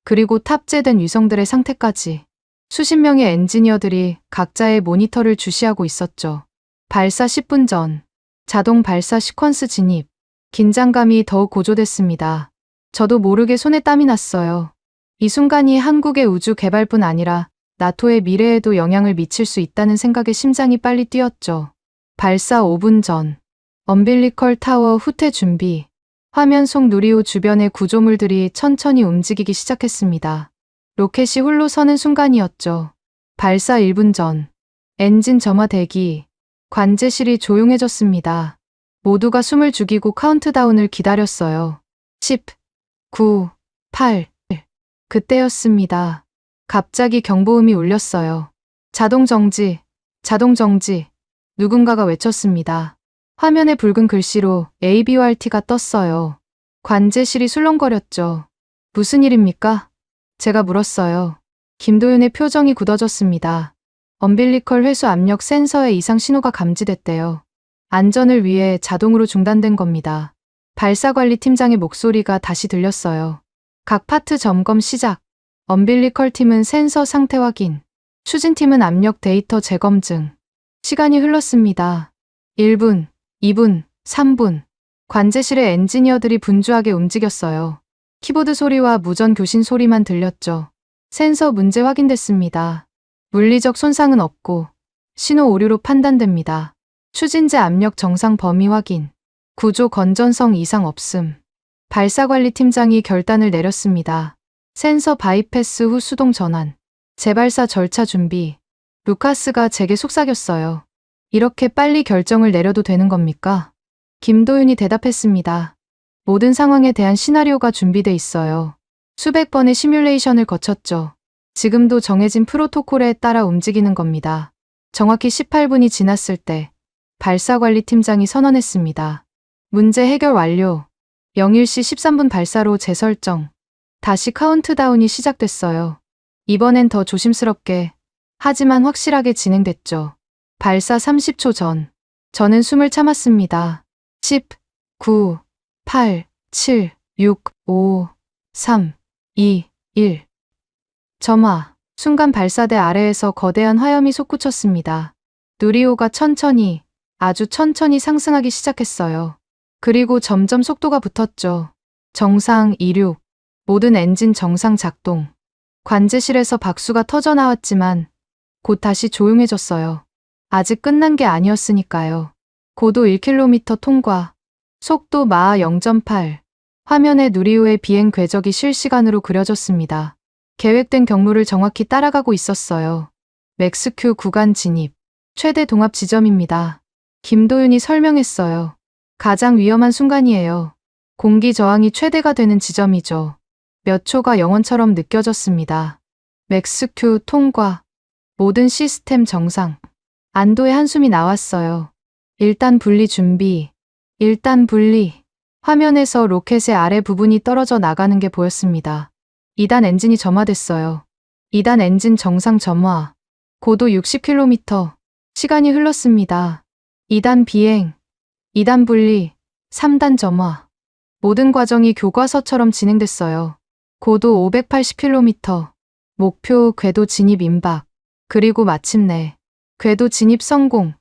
그리고 탑재된 위성들의 상태까지 수십 명의 엔지니어들이 각자의 모니터를 주시하고 있었죠. 발사 10분 전, 자동 발사 시퀀스 진입. 긴장감이 더욱 고조됐습니다. 저도 모르게 손에 땀이 났어요. 이 순간이 한국의 우주 개발뿐 아니라 나토의 미래에도 영향을 미칠 수 있다는 생각에 심장이 빨리 뛰었죠. 발사 5분 전, 엄빌리컬 타워 후퇴 준비. 화면 속 누리호 주변의 구조물들이 천천히 움직이기 시작했습니다. 로켓이 홀로 서는 순간이었죠. 발사 1분 전, 엔진 점화 대기. 관제실이 조용해졌습니다. 모두가 숨을 죽이고 카운트다운을 기다렸어요. 10, 9, 8. 그때였습니다. 갑자기 경보음이 울렸어요. 자동 정지, 자동 정지. 누군가가 외쳤습니다. 화면에 붉은 글씨로 ABORT가 떴어요. 관제실이 술렁거렸죠. 무슨 일입니까? 제가 물었어요. 김도윤의 표정이 굳어졌습니다. 엄빌리컬 회수 압력 센서에 이상 신호가 감지됐대요. 안전을 위해 자동으로 중단된 겁니다. 발사관리팀장의 목소리가 다시 들렸어요. 각 파트 점검 시작. 엄빌리컬 팀은 센서 상태 확인. 추진팀은 압력 데이터 재검증. 시간이 흘렀습니다. 1분, 2분, 3분. 관제실의 엔지니어들이 분주하게 움직였어요. 키보드 소리와 무전 교신 소리만 들렸죠. 센서 문제 확인됐습니다. 물리적 손상은 없고 신호 오류로 판단됩니다. 추진제 압력 정상 범위 확인. 구조 건전성 이상 없음. 발사관리팀장이 결단을 내렸습니다. 센서 바이패스 후 수동 전환. 재발사 절차 준비. 루카스가 제게 속삭였어요. 이렇게 빨리 결정을 내려도 되는 겁니까? 김도윤이 대답했습니다. 모든 상황에 대한 시나리오가 준비돼 있어요. 수백 번의 시뮬레이션을 거쳤죠. 지금도 정해진 프로토콜에 따라 움직이는 겁니다. 정확히 18분이 지났을 때 발사관리팀장이 선언했습니다. 문제 해결 완료. 01시 13분 발사로 재설정. 다시 카운트다운이 시작됐어요. 이번엔 더 조심스럽게, 하지만 확실하게 진행됐죠. 발사 30초 전. 저는 숨을 참았습니다. 10, 9, 8, 7, 6, 5, 3, 2, 1. 점화. 순간 발사대 아래에서 거대한 화염이 솟구쳤습니다. 누리호가 천천히, 아주 천천히 상승하기 시작했어요. 그리고 점점 속도가 붙었죠. 정상 이륙. 모든 엔진 정상 작동. 관제실에서 박수가 터져 나왔지만 곧 다시 조용해졌어요. 아직 끝난 게 아니었으니까요. 고도 1km 통과. 속도 마하 0.8. 화면에 누리호의 비행 궤적이 실시간으로 그려졌습니다. 계획된 경로를 정확히 따라가고 있었어요. 맥스큐 구간 진입. 최대 동압 지점입니다. 김도윤이 설명했어요. 가장 위험한 순간이에요. 공기 저항이 최대가 되는 지점이죠. 몇 초가 영원처럼 느껴졌습니다. 맥스큐 통과. 모든 시스템 정상. 안도의 한숨이 나왔어요. 1단 분리 준비. 1단 분리. 화면에서 로켓의 아래 부분이 떨어져 나가는 게 보였습니다. 2단 엔진이 점화됐어요. 2단 엔진 정상 점화. 고도 60km. 시간이 흘렀습니다. 2단 비행. 2단 분리. 3단 점화. 모든 과정이 교과서처럼 진행됐어요. 고도 580km. 목표 궤도 진입 임박. 그리고 마침내 궤도 진입 성공.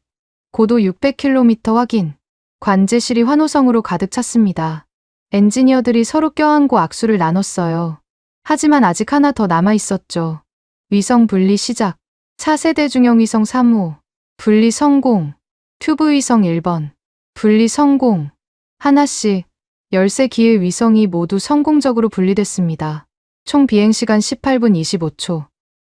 고도 600km 확인. 관제실이 환호성으로 가득 찼습니다. 엔지니어들이 서로 껴안고 악수를 나눴어요. 하지만 아직 하나 더 남아 있었죠. 위성 분리 시작. 차세대 중형 위성 3호. 분리 성공. 튜브 위성 1번. 분리 성공. 하나씩 13기의 위성이 모두 성공적으로 분리됐습니다. 총 비행시간 18분 25초.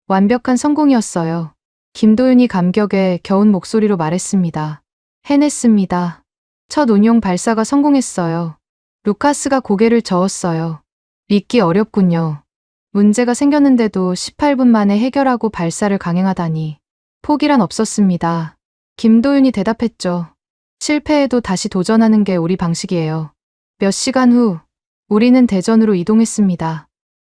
완벽한 성공이었어요. 김도윤이 감격에 겨운 목소리로 말했습니다. 해냈습니다. 첫 운용 발사가 성공했어요. 루카스가 고개를 저었어요. 믿기 어렵군요. 문제가 생겼는데도 18분 만에 해결하고 발사를 강행하다니. 포기란 없었습니다. 김도윤이 대답했죠. 실패해도 다시 도전하는 게 우리 방식이에요. 몇 시간 후, 우리는 대전으로 이동했습니다.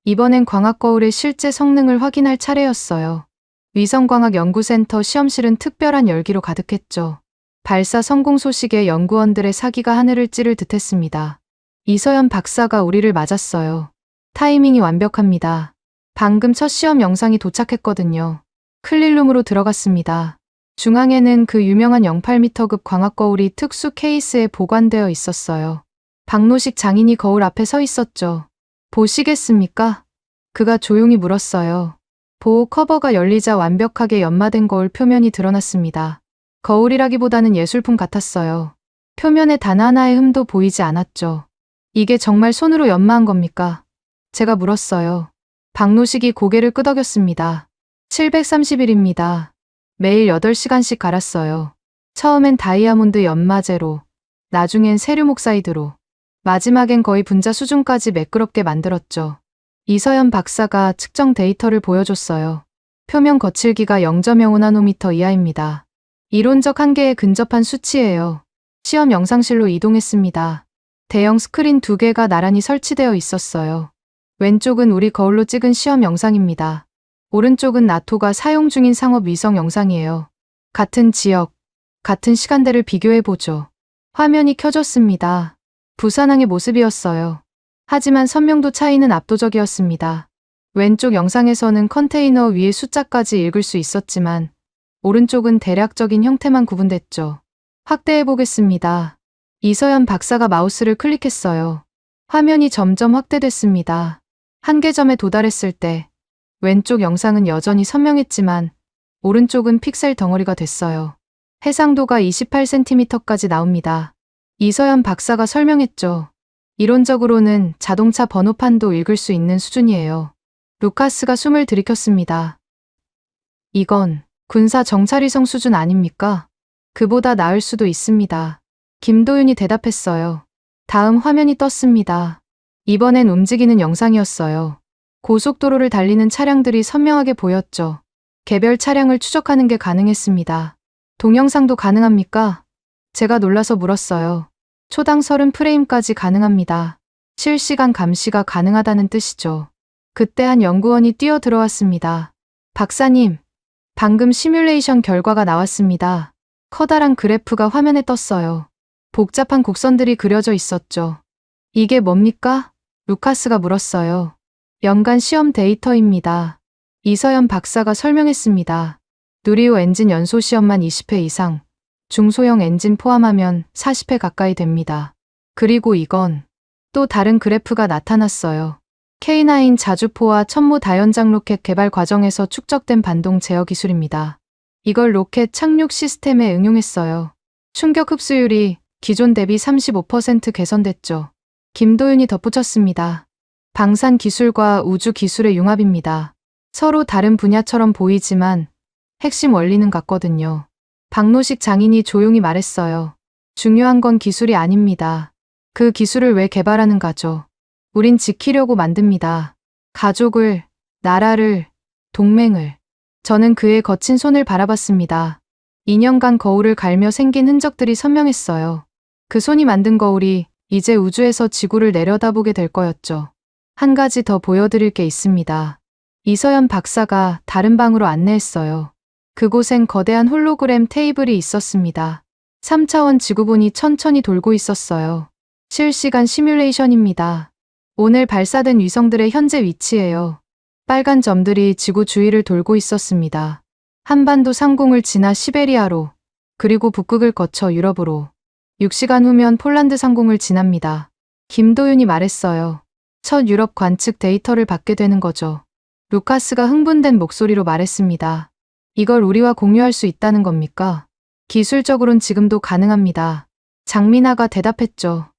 이번엔 광학거울의 실제 성능을 확인할 차례였어요. 위성광학연구센터 시험실은 특별한 열기로 가득했죠. 발사 성공 소식에 연구원들의 사기가 하늘을 찌를 듯했습니다. 이서연 박사가 우리를 맞았어요. 타이밍이 완벽합니다. 방금 첫 시험 영상이 도착했거든요. 클린룸으로 들어갔습니다. 중앙에는 그 유명한 08m급 광학거울이 특수 케이스에 보관되어 있었어요. 박노식 장인이 거울 앞에 서 있었죠. 보시겠습니까? 그가 조용히 물었어요. 보호 커버가 열리자 완벽하게 연마된 거울 표면이 드러났습니다. 거울이라기보다는 예술품 같았어요. 표면에 단 하나의 흠도 보이지 않았죠. 이게 정말 손으로 연마한 겁니까? 제가 물었어요. 박노식이 고개를 끄덕였습니다. 730일입니다. 매일 8시간씩 갈았어요. 처음엔 다이아몬드 연마제로, 나중엔 세륨 옥사이드로, 마지막엔 거의 분자 수준까지 매끄럽게 만들었죠. 이서연 박사가 측정 데이터를 보여줬어요. 표면 거칠기가 0.05나노미터 이하입니다. 이론적 한계에 근접한 수치예요. 시험 영상실로 이동했습니다. 대형 스크린 2개가 나란히 설치되어 있었어요. 왼쪽은 우리 거울로 찍은 시험 영상입니다. 오른쪽은 나토가 사용 중인 상업 위성 영상이에요. 같은 지역, 같은 시간대를 비교해보죠. 화면이 켜졌습니다. 부산항의 모습이었어요. 하지만 선명도 차이는 압도적이었습니다. 왼쪽 영상에서는 컨테이너 위의 숫자까지 읽을 수 있었지만 오른쪽은 대략적인 형태만 구분됐죠. 확대해보겠습니다. 이서연 박사가 마우스를 클릭했어요. 화면이 점점 확대됐습니다. 한계점에 도달했을 때 왼쪽 영상은 여전히 선명했지만 오른쪽은 픽셀 덩어리가 됐어요. 해상도가 28cm까지 나옵니다. 이서연 박사가 설명했죠. 이론적으로는 자동차 번호판도 읽을 수 있는 수준이에요. 루카스가 숨을 들이켰습니다. 이건 군사 정찰위성 수준 아닙니까? 그보다 나을 수도 있습니다. 김도윤이 대답했어요. 다음 화면이 떴습니다. 이번엔 움직이는 영상이었어요. 고속도로를 달리는 차량들이 선명하게 보였죠. 개별 차량을 추적하는 게 가능했습니다. 동영상도 가능합니까? 제가 놀라서 물었어요. 초당 30프레임까지 가능합니다. 실시간 감시가 가능하다는 뜻이죠. 그때 한 연구원이 뛰어 들어왔습니다. 박사님, 방금 시뮬레이션 결과가 나왔습니다. 커다란 그래프가 화면에 떴어요. 복잡한 곡선들이 그려져 있었죠. 이게 뭡니까? 루카스가 물었어요. 연간 시험 데이터입니다. 이서연 박사가 설명했습니다. 누리호 엔진 연소 시험만 20회 이상, 중소형 엔진 포함하면 40회 가까이 됩니다. 그리고 이건 또 다른 그래프가 나타났어요. K9 자주포와 천무 다연장 로켓 개발 과정에서 축적된 반동 제어 기술입니다. 이걸 로켓 착륙 시스템에 응용했어요. 충격 흡수율이 기존 대비 35% 개선됐죠. 김도윤이 덧붙였습니다. 방산 기술과 우주 기술의 융합입니다. 서로 다른 분야처럼 보이지만 핵심 원리는 같거든요. 박노식 장인이 조용히 말했어요. 중요한 건 기술이 아닙니다. 그 기술을 왜 개발하는가죠. 우린 지키려고 만듭니다. 가족을, 나라를, 동맹을. 저는 그의 거친 손을 바라봤습니다. 2년간 거울을 갈며 생긴 흔적들이 선명했어요. 그 손이 만든 거울이 이제 우주에서 지구를 내려다보게 될 거였죠. 한 가지 더 보여드릴 게 있습니다. 이서연 박사가 다른 방으로 안내했어요. 그곳엔 거대한 홀로그램 테이블이 있었습니다. 3차원 지구본이 천천히 돌고 있었어요. 실시간 시뮬레이션입니다. 오늘 발사된 위성들의 현재 위치예요. 빨간 점들이 지구 주위를 돌고 있었습니다. 한반도 상공을 지나 시베리아로, 그리고 북극을 거쳐 유럽으로. 6시간 후면 폴란드 상공을 지납니다. 김도윤이 말했어요. 첫 유럽 관측 데이터를 받게 되는 거죠. 루카스가 흥분된 목소리로 말했습니다. 이걸 우리와 공유할 수 있다는 겁니까? 기술적으론 지금도 가능합니다. 장민아가 대답했죠.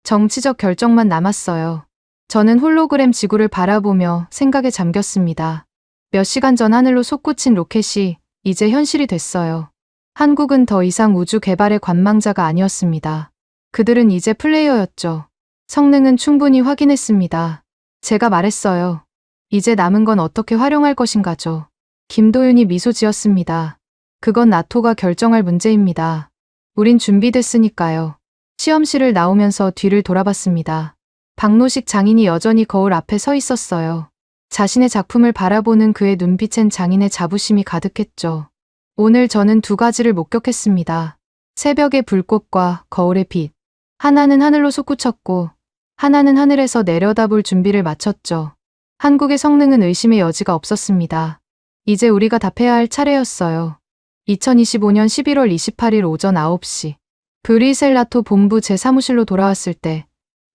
정치적 결정만 남았어요. 저는 홀로그램 지구를 바라보며 생각에 잠겼습니다. 몇 시간 전 하늘로 솟구친 로켓이 이제 현실이 됐어요. 한국은 더 이상 우주 개발의 관망자가 아니었습니다. 그들은 이제 플레이어였죠. 성능은 충분히 확인했습니다. 제가 말했어요. 이제 남은 건 어떻게 활용할 것인가죠. 김도윤이 미소 지었습니다. 그건 나토가 결정할 문제입니다. 우린 준비됐으니까요. 시험실을 나오면서 뒤를 돌아봤습니다. 박노식 장인이 여전히 거울 앞에 서 있었어요. 자신의 작품을 바라보는 그의 눈빛엔 장인의 자부심이 가득했죠. 오늘 저는 두 가지를 목격했습니다. 새벽의 불꽃과 거울의 빛. 하나는 하늘로 솟구쳤고 하나는 하늘에서 내려다볼 준비를 마쳤죠. 한국의 성능은 의심의 여지가 없었습니다. 이제 우리가 답해야 할 차례였어요. 2025년 11월 28일 오전 9시. 브뤼셀 나토 본부 제 사무실로 돌아왔을 때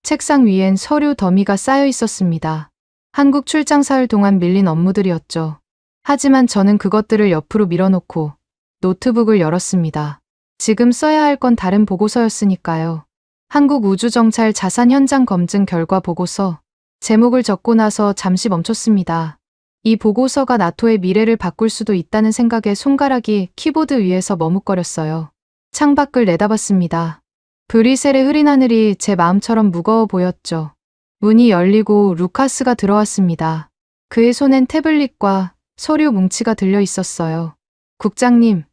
책상 위엔 서류 더미가 쌓여 있었습니다. 한국 출장 사흘 동안 밀린 업무들이었죠. 하지만 저는 그것들을 옆으로 밀어놓고 노트북을 열었습니다. 지금 써야 할 건 다른 보고서였으니까요. 한국 우주정찰 자산 현장 검증 결과 보고서. 제목을 적고 나서 잠시 멈췄습니다. 이 보고서가 나토의 미래를 바꿀 수도 있다는 생각에 손가락이 키보드 위에서 머뭇거렸어요. 창밖을 내다봤습니다. 브뤼셀의 흐린 하늘이 제 마음처럼 무거워 보였죠. 문이 열리고 루카스가 들어왔습니다. 그의 손엔 태블릿과 서류 뭉치가 들려 있었어요. 국장님,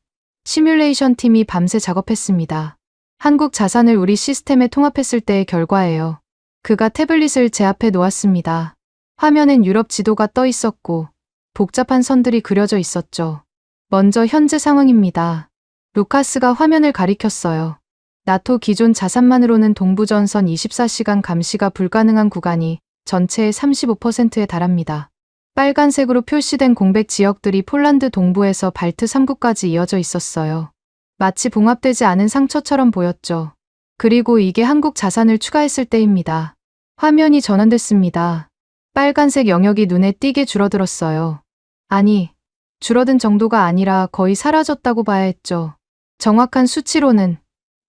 시뮬레이션 팀이 밤새 작업했습니다. 한국 자산을 우리 시스템에 통합했을 때의 결과예요. 그가 태블릿을 제 앞에 놓았습니다. 화면엔 유럽 지도가 떠 있었고 복잡한 선들이 그려져 있었죠. 먼저 현재 상황입니다. 루카스가 화면을 가리켰어요. 나토 기존 자산만으로는 동부전선 24시간 감시가 불가능한 구간이 전체의 35%에 달합니다. 빨간색으로 표시된 공백 지역들이 폴란드 동부에서 발트 3국까지 이어져 있었어요. 마치 봉합되지 않은 상처처럼 보였죠. 그리고 이게 한국 자산을 추가했을 때입니다. 화면이 전환됐습니다. 빨간색 영역이 눈에 띄게 줄어들었어요. 아니, 줄어든 정도가 아니라 거의 사라졌다고 봐야 했죠. 정확한 수치로는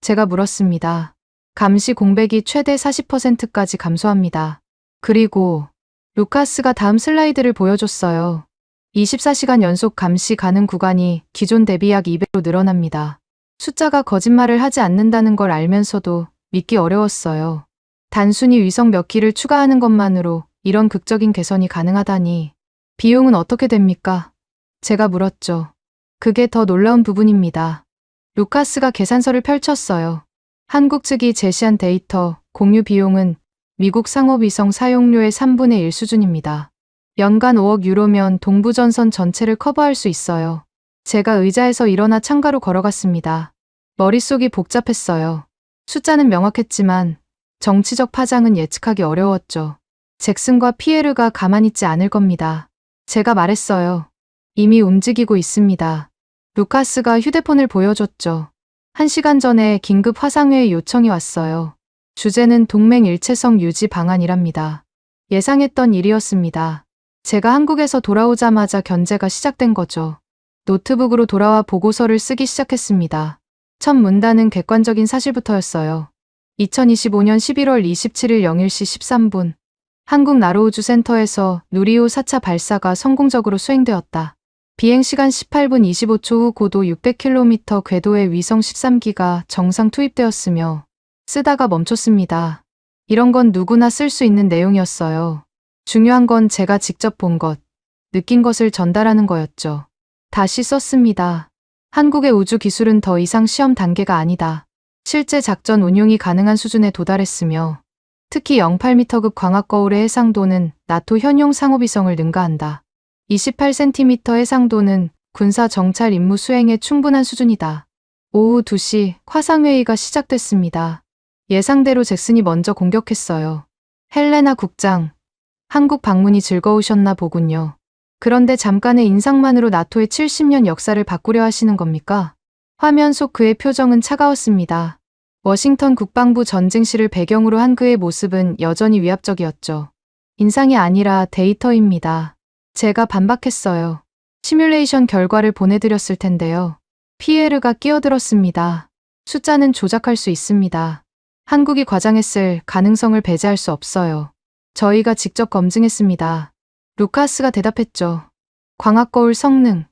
제가 물었습니다. 감시 공백이 최대 40%까지 감소합니다. 그리고 루카스가 다음 슬라이드를 보여줬어요. 24시간 연속 감시 가능 구간이 기존 대비 약 2배로 늘어납니다. 숫자가 거짓말을 하지 않는다는 걸 알면서도 믿기 어려웠어요. 단순히 위성 몇 기를 추가하는 것만으로 이런 극적인 개선이 가능하다니. 비용은 어떻게 됩니까? 제가 물었죠. 그게 더 놀라운 부분입니다. 루카스가 계산서를 펼쳤어요. 한국 측이 제시한 데이터, 공유 비용은 미국 상업위성 사용료의 3분의 1 수준입니다. 연간 5억 유로면 동부전선 전체를 커버할 수 있어요. 제가 의자에서 일어나 창가로 걸어갔습니다. 머릿속이 복잡했어요. 숫자는 명확했지만 정치적 파장은 예측하기 어려웠죠. 잭슨과 피에르가 가만히 있지 않을 겁니다. 제가 말했어요. 이미 움직이고 있습니다. 루카스가 휴대폰을 보여줬죠. 1시간 전에 긴급 화상회의 요청이 왔어요. 주제는 동맹 일체성 유지 방안이랍니다. 예상했던 일이었습니다. 제가 한국에서 돌아오자마자 견제가 시작된 거죠. 노트북으로 돌아와 보고서를 쓰기 시작했습니다. 첫 문단은 객관적인 사실부터였어요. 2025년 11월 27일 01시 13분. 한국 나로우주센터에서 누리호 4차 발사가 성공적으로 수행되었다. 비행시간 18분 25초 후 고도 600km 궤도의 위성 13기가 정상 투입되었으며 쓰다가 멈췄습니다. 이런 건 누구나 쓸 수 있는 내용이었어요. 중요한 건 제가 직접 본 것, 느낀 것을 전달하는 거였죠. 다시 썼습니다. 한국의 우주 기술은 더 이상 시험 단계가 아니다. 실제 작전 운용이 가능한 수준에 도달했으며 특히 08m급 광학거울의 해상도는 나토 현용 상업위성을 능가한다. 28cm 해상도는 군사 정찰 임무 수행에 충분한 수준이다. 오후 2시 화상회의가 시작됐습니다. 예상대로 잭슨이 먼저 공격했어요. 헬레나 국장, 한국 방문이 즐거우셨나 보군요. 그런데 잠깐의 인상만으로 나토의 70년 역사를 바꾸려 하시는 겁니까? 화면 속 그의 표정은 차가웠습니다. 워싱턴 국방부 전쟁실을 배경으로 한 그의 모습은 여전히 위압적이었죠. 인상이 아니라 데이터입니다. 제가 반박했어요. 시뮬레이션 결과를 보내드렸을 텐데요. 피에르가 끼어들었습니다. 숫자는 조작할 수 있습니다. 한국이 과장했을 가능성을 배제할 수 없어요. 저희가 직접 검증했습니다. 루카스가 대답했죠. 광학거울 성능,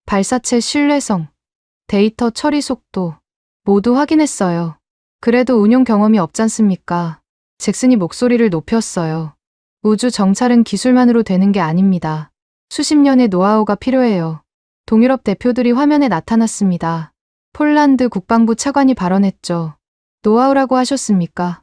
발사체 신뢰성, 데이터 처리 속도 모두 확인했어요. 그래도 운용 경험이 없잖습니까? 잭슨이 목소리를 높였어요. 우주 정찰은 기술만으로 되는 게 아닙니다. 수십 년의 노하우가 필요해요. 동유럽 대표들이 화면에 나타났습니다. 폴란드 국방부 차관이 발언했죠. 노하우라고 하셨습니까?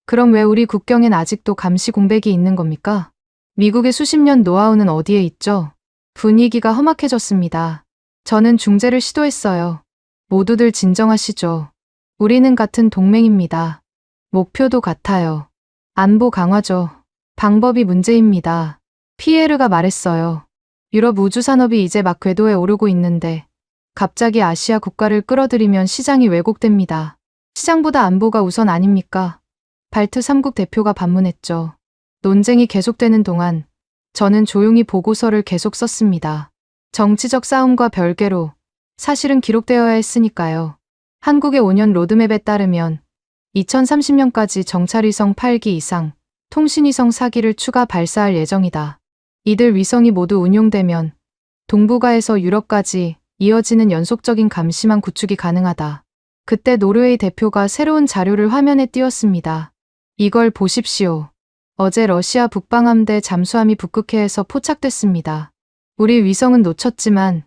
그럼 왜 우리 국경엔 아직도 감시 공백이 있는 겁니까? 미국의 수십 년 노하우는 어디에 있죠? 분위기가 험악해졌습니다. 저는 중재를 시도했어요. 모두들 진정하시죠. 우리는 같은 동맹입니다. 목표도 같아요. 안보 강화죠. 방법이 문제입니다. 피에르가 말했어요. 유럽 우주산업이 이제 막 궤도에 오르고 있는데 갑자기 아시아 국가를 끌어들이면 시장이 왜곡됩니다. 시장보다 안보가 우선 아닙니까? 발트 3국 대표가 반문했죠. 논쟁이 계속되는 동안 저는 조용히 보고서를 계속 썼습니다. 정치적 싸움과 별개로 사실은 기록되어야 했으니까요. 한국의 5년 로드맵에 따르면 2030년까지 정찰위성 8기 이상, 통신위성 4기를 추가 발사할 예정이다. 이들 위성이 모두 운용되면 동북아에서 유럽까지 이어지는 연속적인 감시망 구축이 가능하다. 그때 노르웨이 대표가 새로운 자료를 화면에 띄웠습니다. 이걸 보십시오. 어제 러시아 북방함대 잠수함이 북극해에서 포착됐습니다. 우리 위성은 놓쳤지만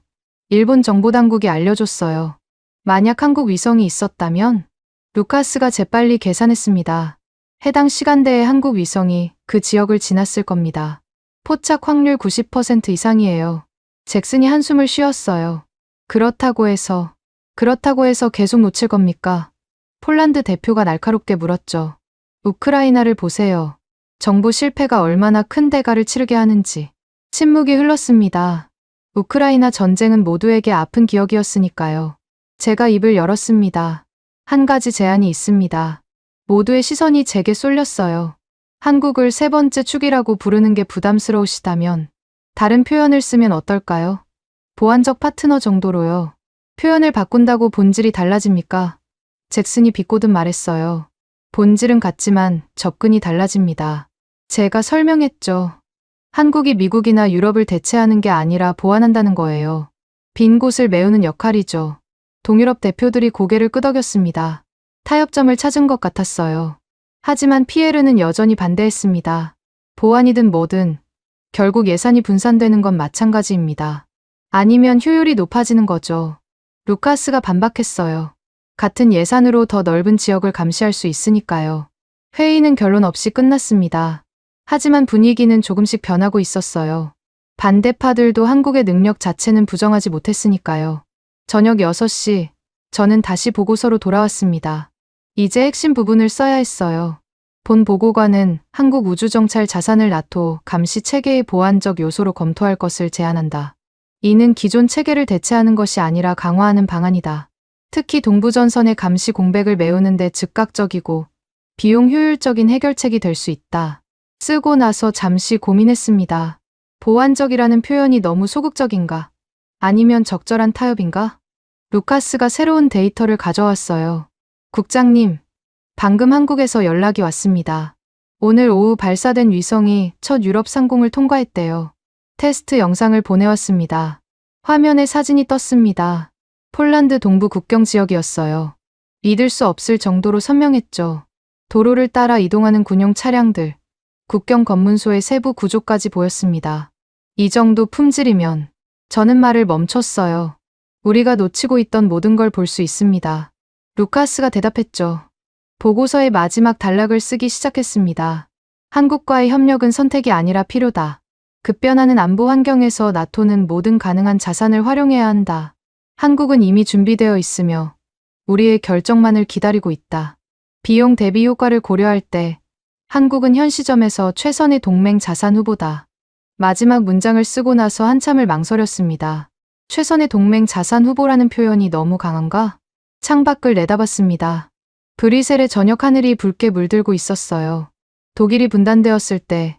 일본 정보당국이 알려줬어요. 만약 한국 위성이 있었다면 루카스가 재빨리 계산했습니다. 해당 시간대에 한국 위성이 그 지역을 지났을 겁니다. 포착 확률 90% 이상이에요. 잭슨이 한숨을 쉬었어요. 그렇다고 해서 계속 놓칠 겁니까? 폴란드 대표가 날카롭게 물었죠. 우크라이나를 보세요. 정부 실패가 얼마나 큰 대가를 치르게 하는지. 침묵이 흘렀습니다. 우크라이나 전쟁은 모두에게 아픈 기억이었으니까요. 제가 입을 열었습니다. 한 가지 제안이 있습니다. 모두의 시선이 제게 쏠렸어요. 한국을 세 번째 축이라고 부르는 게 부담스러우시다면 다른 표현을 쓰면 어떨까요? 보완적 파트너 정도로요. 표현을 바꾼다고 본질이 달라집니까? 잭슨이 비꼬듯 말했어요. 본질은 같지만 접근이 달라집니다. 제가 설명했죠. 한국이 미국이나 유럽을 대체하는 게 아니라 보완한다는 거예요. 빈 곳을 메우는 역할이죠. 동유럽 대표들이 고개를 끄덕였습니다. 타협점을 찾은 것 같았어요. 하지만 피에르는 여전히 반대했습니다. 보완이든 뭐든 결국 예산이 분산되는 건 마찬가지입니다. 아니면 효율이 높아지는 거죠. 루카스가 반박했어요. 같은 예산으로 더 넓은 지역을 감시할 수 있으니까요. 회의는 결론 없이 끝났습니다. 하지만 분위기는 조금씩 변하고 있었어요. 반대파들도 한국의 능력 자체는 부정하지 못했으니까요. 저녁 6시, 저는 다시 보고서로 돌아왔습니다. 이제 핵심 부분을 써야 했어요. 본 보고관은 한국 우주정찰 자산을 나토 감시 체계의 보완적 요소로 검토할 것을 제안한다. 이는 기존 체계를 대체하는 것이 아니라 강화하는 방안이다. 특히 동부전선의 감시 공백을 메우는 데 즉각적이고 비용 효율적인 해결책이 될 수 있다. 쓰고 나서 잠시 고민했습니다. 보완적이라는 표현이 너무 소극적인가? 아니면 적절한 타협인가? 루카스가 새로운 데이터를 가져왔어요. 국장님, 방금 한국에서 연락이 왔습니다. 오늘 오후 발사된 위성이 첫 유럽 상공을 통과했대요. 테스트 영상을 보내왔습니다. 화면에 사진이 떴습니다. 폴란드 동부 국경 지역이었어요. 믿을 수 없을 정도로 선명했죠. 도로를 따라 이동하는 군용 차량들, 국경 검문소의 세부 구조까지 보였습니다. 이 정도 품질이면 저는 말을 멈췄어요. 우리가 놓치고 있던 모든 걸 볼 수 있습니다. 루카스가 대답했죠. 보고서의 마지막 단락을 쓰기 시작했습니다. 한국과의 협력은 선택이 아니라 필요다. 급변하는 안보 환경에서 나토는 모든 가능한 자산을 활용해야 한다. 한국은 이미 준비되어 있으며 우리의 결정만을 기다리고 있다. 비용 대비 효과를 고려할 때 한국은 현 시점에서 최선의 동맹 자산 후보다. 마지막 문장을 쓰고 나서 한참을 망설였습니다. 최선의 동맹 자산 후보라는 표현이 너무 강한가? 창밖을 내다봤습니다. 브뤼셀의 저녁 하늘이 붉게 물들고 있었어요. 독일이 분단되었을 때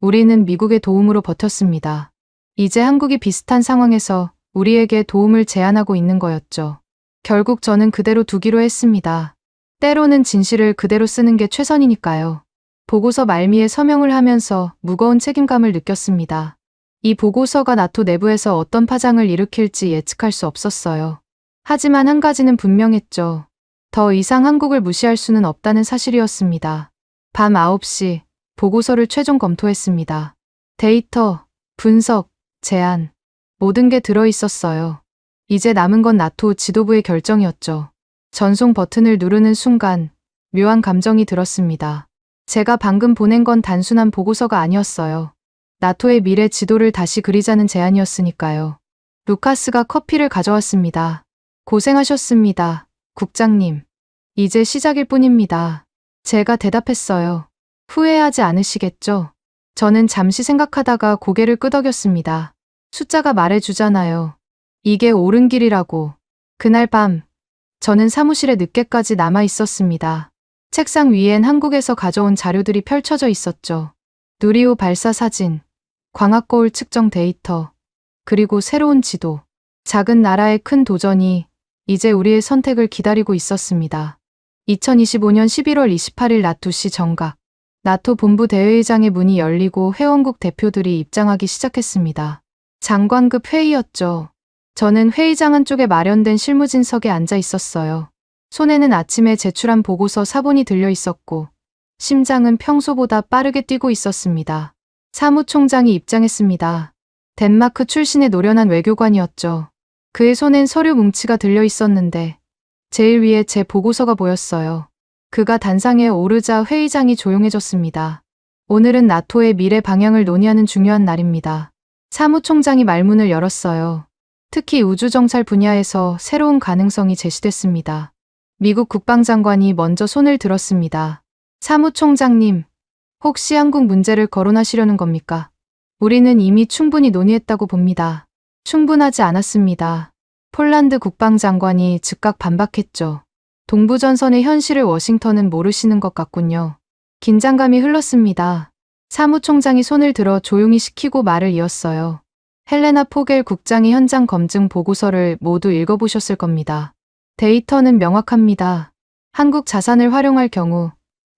우리는 미국의 도움으로 버텼습니다. 이제 한국이 비슷한 상황에서 우리에게 도움을 제안하고 있는 거였죠. 결국 저는 그대로 두기로 했습니다. 때로는 진실을 그대로 쓰는 게 최선이니까요. 보고서 말미에 서명을 하면서 무거운 책임감을 느꼈습니다. 이 보고서가 나토 내부에서 어떤 파장을 일으킬지 예측할 수 없었어요. 하지만 한 가지는 분명했죠. 더 이상 한국을 무시할 수는 없다는 사실이었습니다. 밤 9시 보고서를 최종 검토했습니다. 데이터, 분석, 제안, 모든 게 들어있었어요. 이제 남은 건 나토 지도부의 결정이었죠. 전송 버튼을 누르는 순간 묘한 감정이 들었습니다. 제가 방금 보낸 건 단순한 보고서가 아니었어요. 나토의 미래 지도를 다시 그리자는 제안이었으니까요. 루카스가 커피를 가져왔습니다. 고생하셨습니다, 국장님. 이제 시작일 뿐입니다. 제가 대답했어요. 후회하지 않으시겠죠? 저는 잠시 생각하다가 고개를 끄덕였습니다. 숫자가 말해주잖아요. 이게 옳은 길이라고. 그날 밤, 저는 사무실에 늦게까지 남아 있었습니다. 책상 위엔 한국에서 가져온 자료들이 펼쳐져 있었죠. 누리호 발사 사진, 광학거울 측정 데이터, 그리고 새로운 지도. 작은 나라의 큰 도전이 이제 우리의 선택을 기다리고 있었습니다. 2025년 11월 28일 낮 2시 정각. 나토 본부 대회의장의 문이 열리고 회원국 대표들이 입장하기 시작했습니다. 장관급 회의였죠. 저는 회의장 한쪽에 마련된 실무진석에 앉아 있었어요. 손에는 아침에 제출한 보고서 사본이 들려 있었고 심장은 평소보다 빠르게 뛰고 있었습니다. 사무총장이 입장했습니다. 덴마크 출신의 노련한 외교관이었죠. 그의 손엔 서류 뭉치가 들려 있었는데 제일 위에 제 보고서가 보였어요. 그가 단상에 오르자 회의장이 조용해졌습니다. 오늘은 나토의 미래 방향을 논의하는 중요한 날입니다. 사무총장이 말문을 열었어요. 특히 우주정찰 분야에서 새로운 가능성이 제시됐습니다. 미국 국방장관이 먼저 손을 들었습니다. 사무총장님, 혹시 한국 문제를 거론하시려는 겁니까? 우리는 이미 충분히 논의했다고 봅니다. 충분하지 않았습니다. 폴란드 국방장관이 즉각 반박했죠. 동부전선의 현실을 워싱턴은 모르시는 것 같군요. 긴장감이 흘렀습니다. 사무총장이 손을 들어 조용히 시키고 말을 이었어요. 헬레나 포겔 국장이 현장 검증 보고서를 모두 읽어보셨을 겁니다. 데이터는 명확합니다. 한국 자산을 활용할 경우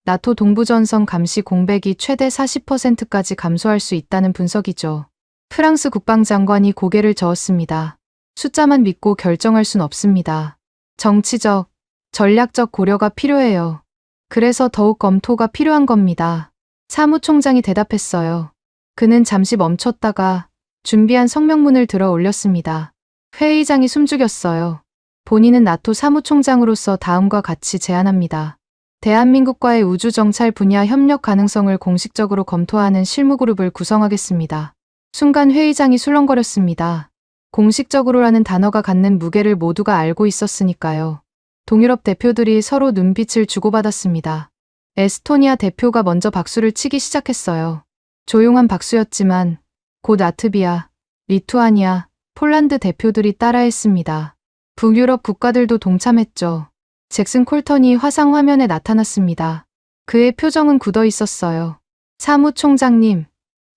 나토 동부전선 감시 공백이 최대 40%까지 감소할 수 있다는 분석이죠. 프랑스 국방장관이 고개를 저었습니다. 숫자만 믿고 결정할 순 없습니다. 정치적, 전략적 고려가 필요해요. 그래서 더욱 검토가 필요한 겁니다. 사무총장이 대답했어요. 그는 잠시 멈췄다가 준비한 성명문을 들어 올렸습니다. 회의장이 숨죽였어요. 본인은 나토 사무총장으로서 다음과 같이 제안합니다. 대한민국과의 우주정찰 분야 협력 가능성을 공식적으로 검토하는 실무그룹을 구성하겠습니다. 순간 회의장이 술렁거렸습니다. 공식적으로라는 단어가 갖는 무게를 모두가 알고 있었으니까요. 동유럽 대표들이 서로 눈빛을 주고받았습니다. 에스토니아 대표가 먼저 박수를 치기 시작했어요. 조용한 박수였지만 곧 라트비아, 리투아니아, 폴란드 대표들이 따라했습니다. 북유럽 국가들도 동참했죠. 잭슨 콜턴이 화상 화면에 나타났습니다. 그의 표정은 굳어 있었어요. 사무총장님,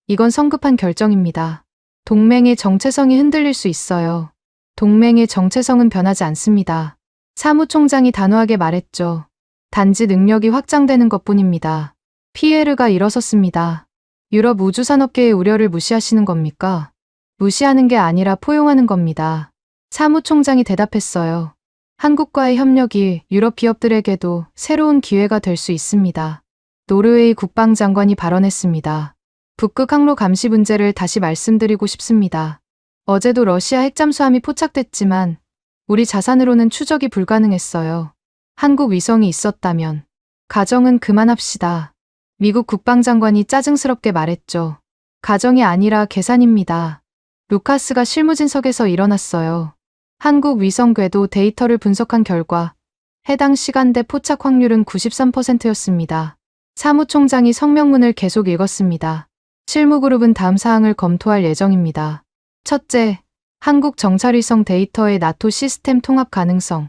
이건 성급한 결정입니다. 동맹의 정체성이 흔들릴 수 있어요. 동맹의 정체성은 변하지 않습니다. 사무총장이 단호하게 말했죠. 단지 능력이 확장되는 것뿐입니다. 피에르가 일어섰습니다. 유럽 우주산업계의 우려를 무시하시는 겁니까? 무시하는 게 아니라 포용하는 겁니다. 사무총장이 대답했어요. 한국과의 협력이 유럽 기업들에게도 새로운 기회가 될 수 있습니다. 노르웨이 국방장관이 발언했습니다. 북극 항로 감시 문제를 다시 말씀드리고 싶습니다. 어제도 러시아 핵잠수함이 포착됐지만 우리 자산으로는 추적이 불가능했어요. 한국 위성이 있었다면. 가정은 그만합시다. 미국 국방장관이 짜증스럽게 말했죠. 가정이 아니라 계산입니다. 루카스가 실무진석에서 일어났어요. 한국 위성 궤도 데이터를 분석한 결과 해당 시간대 포착 확률은 93%였습니다. 사무총장이 성명문을 계속 읽었습니다. 실무그룹은 다음 사항을 검토할 예정입니다. 첫째, 한국 정찰위성 데이터의 나토 시스템 통합 가능성.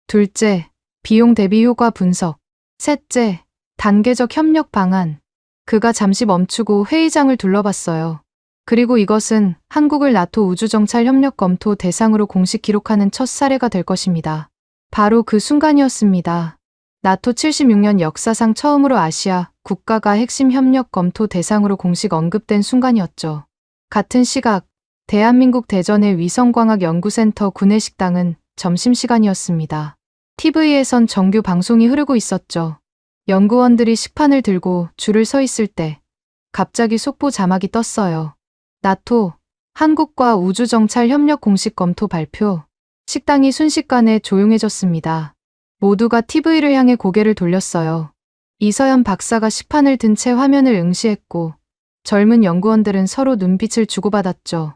둘째, 비용 대비 효과 분석. 셋째, 단계적 협력 방안. 그가 잠시 멈추고 회의장을 둘러봤어요. 그리고 이것은 한국을 나토 우주정찰 협력 검토 대상으로 공식 기록하는 첫 사례가 될 것입니다. 바로 그 순간이었습니다. 나토 76년 역사상 처음으로 아시아 국가가 핵심 협력 검토 대상으로 공식 언급된 순간이었죠. 같은 시각, 대한민국 대전의 위성광학연구센터 구내식당은 점심시간이었습니다. TV에선 정규 방송이 흐르고 있었죠. 연구원들이 식판을 들고 줄을 서 있을 때 갑자기 속보 자막이 떴어요. 나토, 한국과 우주정찰 협력 공식 검토 발표. 식당이 순식간에 조용해졌습니다. 모두가 TV를 향해 고개를 돌렸어요. 이서연 박사가 식판을 든 채 화면을 응시했고 젊은 연구원들은 서로 눈빛을 주고받았죠.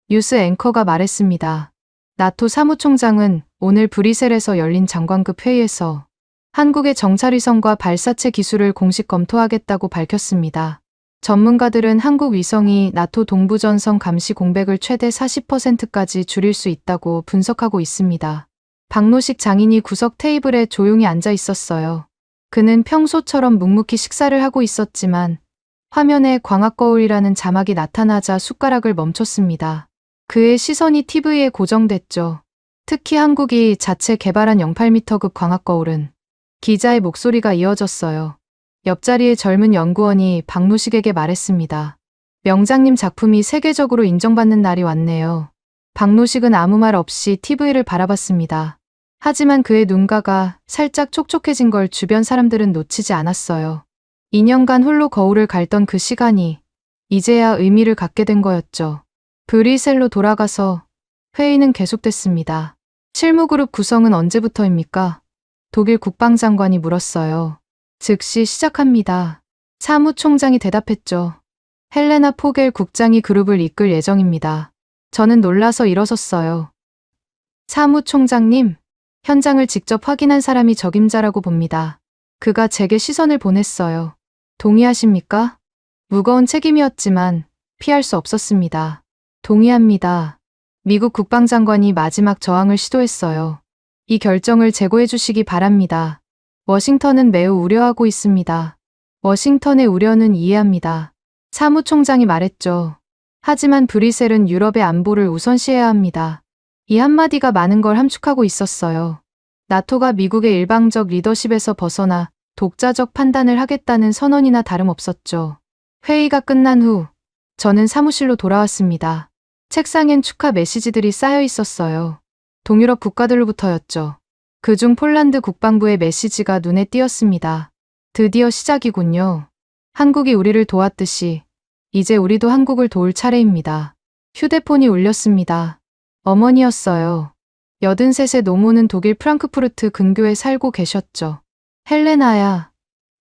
뉴스 앵커가 말했습니다. 나토 사무총장은 오늘 브뤼셀에서 열린 장관급 회의에서 한국의 정찰위성과 발사체 기술을 공식 검토하겠다고 밝혔습니다. 전문가들은 한국 위성이 나토 동부전선 감시 공백을 최대 40%까지 줄일 수 있다고 분석하고 있습니다. 박노식 장인이 구석 테이블에 조용히 앉아 있었어요. 그는 평소처럼 묵묵히 식사를 하고 있었지만 화면에 광학거울이라는 자막이 나타나자 숟가락을 멈췄습니다. 그의 시선이 TV에 고정됐죠. 특히 한국이 자체 개발한 08m급 광학거울은 기자의 목소리가 이어졌어요. 옆자리의 젊은 연구원이 박노식에게 말했습니다. 명장님 작품이 세계적으로 인정받는 날이 왔네요. 박노식은 아무 말 없이 TV를 바라봤습니다. 하지만 그의 눈가가 살짝 촉촉해진 걸 주변 사람들은 놓치지 않았어요. 2년간 홀로 거울을 갈던 그 시간이 이제야 의미를 갖게 된 거였죠. 브뤼셀로 돌아가서 회의는 계속됐습니다. 실무그룹 구성은 언제부터입니까? 독일 국방장관이 물었어요. 즉시 시작합니다. 사무총장이 대답했죠. 헬레나 포겔 국장이 그룹을 이끌 예정입니다. 저는 놀라서 일어섰어요. 사무총장님, 현장을 직접 확인한 사람이 적임자라고 봅니다. 그가 제게 시선을 보냈어요. 동의하십니까? 무거운 책임이었지만 피할 수 없었습니다. 동의합니다. 미국 국방장관이 마지막 저항을 시도했어요. 이 결정을 재고해 주시기 바랍니다. 워싱턴은 매우 우려하고 있습니다. 워싱턴의 우려는 이해합니다. 사무총장이 말했죠. 하지만 브뤼셀은 유럽의 안보를 우선시해야 합니다. 이 한마디가 많은 걸 함축하고 있었어요. 나토가 미국의 일방적 리더십에서 벗어나 독자적 판단을 하겠다는 선언이나 다름없었죠. 회의가 끝난 후 저는 사무실로 돌아왔습니다. 책상엔 축하 메시지들이 쌓여 있었어요. 동유럽 국가들로부터였죠. 그중 폴란드 국방부의 메시지가 눈에 띄었습니다. 드디어 시작이군요. 한국이 우리를 도왔듯이 이제 우리도 한국을 도울 차례입니다. 휴대폰이 울렸습니다. 어머니였어요. 83세 노모는 독일 프랑크푸르트 근교에 살고 계셨죠. 헬레나야,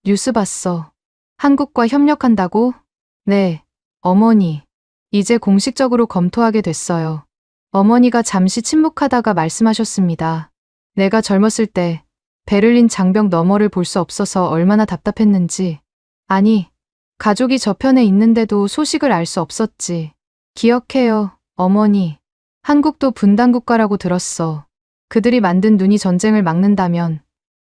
뉴스 봤어. 한국과 협력한다고? 네, 어머니. 이제 공식적으로 검토하게 됐어요. 어머니가 잠시 침묵하다가 말씀하셨습니다. 내가 젊었을 때 베를린 장벽 너머를 볼 수 없어서 얼마나 답답했는지. 아니, 가족이 저편에 있는데도 소식을 알 수 없었지. 기억해요, 어머니. 한국도 분단국가라고 들었어. 그들이 만든 눈이 전쟁을 막는다면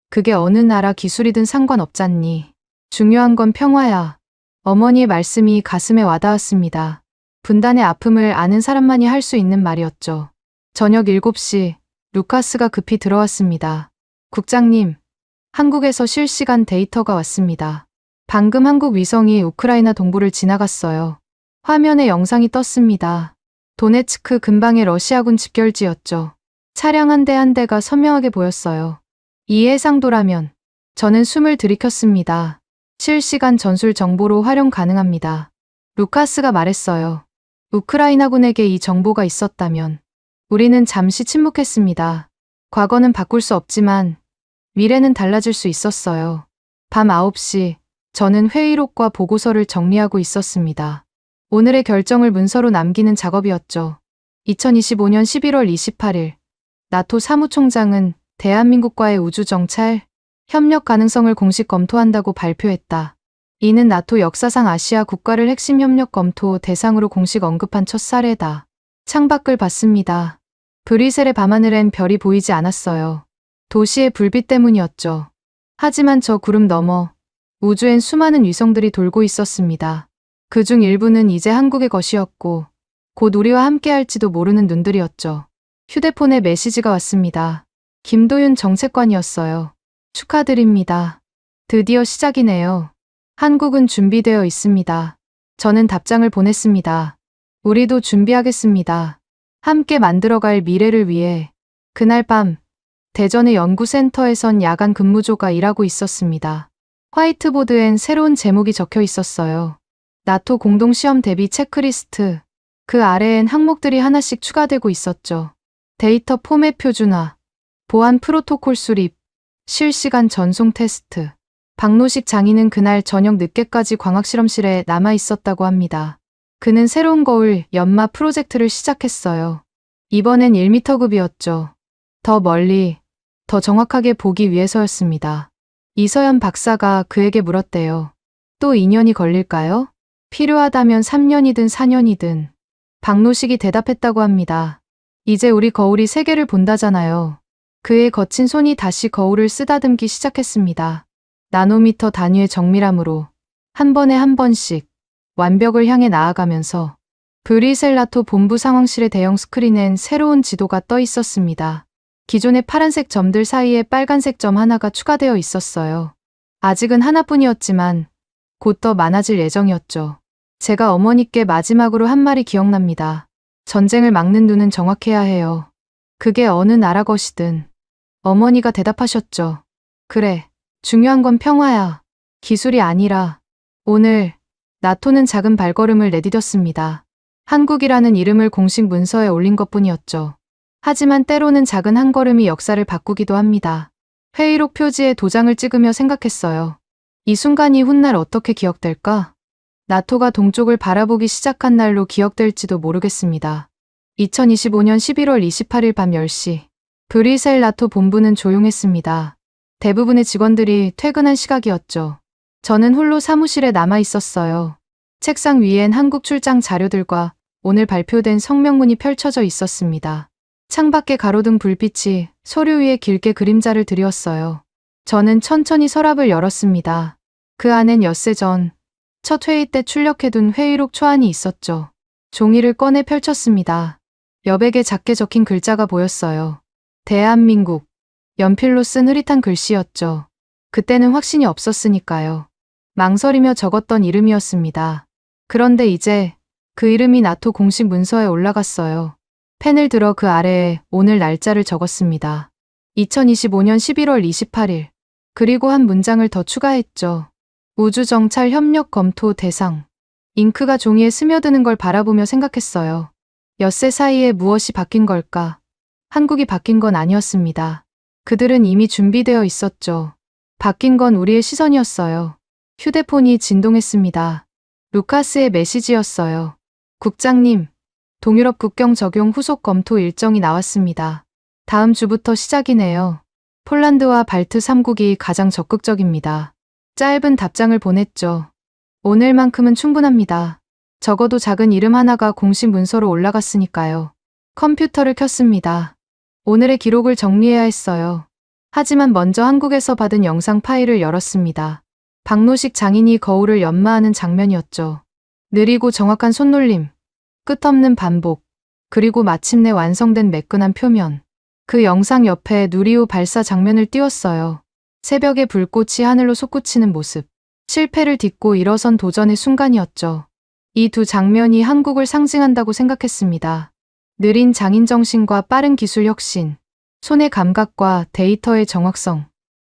그게 어느 나라 기술이든 상관없잖니. 중요한 건 평화야. 어머니의 말씀이 가슴에 와닿았습니다. 분단의 아픔을 아는 사람만이 할 수 있는 말이었죠. 저녁 7시, 루카스가 급히 들어왔습니다. 국장님, 한국에서 실시간 데이터가 왔습니다. 방금 한국 위성이 우크라이나 동부를 지나갔어요. 화면에 영상이 떴습니다. 도네츠크 근방의 러시아군 집결지였죠. 차량 한 대 한 대가 선명하게 보였어요. 이 해상도라면 저는 숨을 들이켰습니다. 실시간 전술 정보로 활용 가능합니다. 루카스가 말했어요. 우크라이나군에게 이 정보가 있었다면 우리는 잠시 침묵했습니다. 과거는 바꿀 수 없지만 미래는 달라질 수 있었어요. 밤 9시, 저는 회의록과 보고서를 정리하고 있었습니다. 오늘의 결정을 문서로 남기는 작업이었죠. 2025년 11월 28일, 나토 사무총장은 대한민국과의 우주정찰, 협력 가능성을 공식 검토한다고 발표했다. 이는 나토 역사상 아시아 국가를 핵심 협력 검토 대상으로 공식 언급한 첫 사례다. 창밖을 봤습니다. 브뤼셀의 밤하늘엔 별이 보이지 않았어요. 도시의 불빛 때문이었죠. 하지만 저 구름 너머 우주엔 수많은 위성들이 돌고 있었습니다. 그중 일부는 이제 한국의 것이었고 곧 우리와 함께할지도 모르는 눈들이었죠. 휴대폰에 메시지가 왔습니다. 김도윤 정책관이었어요. 축하드립니다. 드디어 시작이네요. 한국은 준비되어 있습니다. 저는 답장을 보냈습니다. 우리도 준비하겠습니다. 함께 만들어갈 미래를 위해. 그날 밤 대전의 연구센터에선 야간 근무조가 일하고 있었습니다. 화이트보드엔 새로운 제목이 적혀 있었어요. 나토 공동시험 대비 체크리스트. 그 아래엔 항목들이 하나씩 추가되고 있었죠. 데이터 포맷 표준화, 보안 프로토콜 수립, 실시간 전송 테스트. 박노식 장인은 그날 저녁 늦게까지 광학실험실에 남아 있었다고 합니다. 그는 새로운 거울 연마 프로젝트를 시작했어요. 이번엔 1m급이었죠. 더 멀리, 더 정확하게 보기 위해서였습니다. 이서연 박사가 그에게 물었대요. 또 2년이 걸릴까요? 필요하다면 3년이든 4년이든. 박노식이 대답했다고 합니다. 이제 우리 거울이 세계를 본다잖아요. 그의 거친 손이 다시 거울을 쓰다듬기 시작했습니다. 나노미터 단위의 정밀함으로 한 번에 한 번씩 완벽을 향해 나아가면서 브뤼셀 나토 본부 상황실의 대형 스크린엔 새로운 지도가 떠 있었습니다. 기존의 파란색 점들 사이에 빨간색 점 하나가 추가되어 있었어요. 아직은 하나뿐이었지만 곧 더 많아질 예정이었죠. 제가 어머니께 마지막으로 한 말이 기억납니다. 전쟁을 막는 눈은 정확해야 해요. 그게 어느 나라 것이든. 어머니가 대답하셨죠. 그래. 중요한 건 평화야. 기술이 아니라. 오늘 나토는 작은 발걸음을 내디뎠습니다. 한국이라는 이름을 공식 문서에 올린 것뿐이었죠. 하지만 때로는 작은 한 걸음이 역사를 바꾸기도 합니다. 회의록 표지에 도장을 찍으며 생각했어요. 이 순간이 훗날 어떻게 기억될까? 나토가 동쪽을 바라보기 시작한 날로 기억될지도 모르겠습니다. 2025년 11월 28일 밤 10시. 브뤼셀 나토 본부는 조용했습니다. 대부분의 직원들이 퇴근한 시각이었죠. 저는 홀로 사무실에 남아 있었어요. 책상 위엔 한국 출장 자료들과 오늘 발표된 성명문이 펼쳐져 있었습니다. 창밖에 가로등 불빛이 서류 위에 길게 그림자를 드리웠어요. 저는 천천히 서랍을 열었습니다. 그 안엔 엿새 전 첫 회의 때 출력해둔 회의록 초안이 있었죠. 종이를 꺼내 펼쳤습니다. 여백에 작게 적힌 글자가 보였어요. 대한민국. 연필로 쓴 흐릿한 글씨였죠. 그때는 확신이 없었으니까요. 망설이며 적었던 이름이었습니다. 그런데 이제 그 이름이 나토 공식 문서에 올라갔어요. 펜을 들어 그 아래에 오늘 날짜를 적었습니다. 2025년 11월 28일. 그리고 한 문장을 더 추가했죠. 우주정찰 협력 검토 대상. 잉크가 종이에 스며드는 걸 바라보며 생각했어요. 엿새 사이에 무엇이 바뀐 걸까? 한국이 바뀐 건 아니었습니다. 그들은 이미 준비되어 있었죠. 바뀐 건 우리의 시선이었어요. 휴대폰이 진동했습니다. 루카스의 메시지였어요. 국장님, 동유럽 국경 적용 후속 검토 일정이 나왔습니다. 다음 주부터 시작이네요. 폴란드와 발트 3국이 가장 적극적입니다. 짧은 답장을 보냈죠. 오늘만큼은 충분합니다. 적어도 작은 이름 하나가 공식 문서로 올라갔으니까요. 컴퓨터를 켰습니다. 오늘의 기록을 정리해야 했어요. 하지만 먼저 한국에서 받은 영상 파일을 열었습니다. 박노식 장인이 거울을 연마하는 장면이었죠. 느리고 정확한 손놀림, 끝없는 반복, 그리고 마침내 완성된 매끈한 표면. 그 영상 옆에 누리호 발사 장면을 띄웠어요. 새벽의 불꽃이 하늘로 솟구치는 모습. 실패를 딛고 일어선 도전의 순간이었죠. 이 두 장면이 한국을 상징한다고 생각했습니다. 느린 장인 정신과 빠른 기술 혁신, 손의 감각과 데이터의 정확성.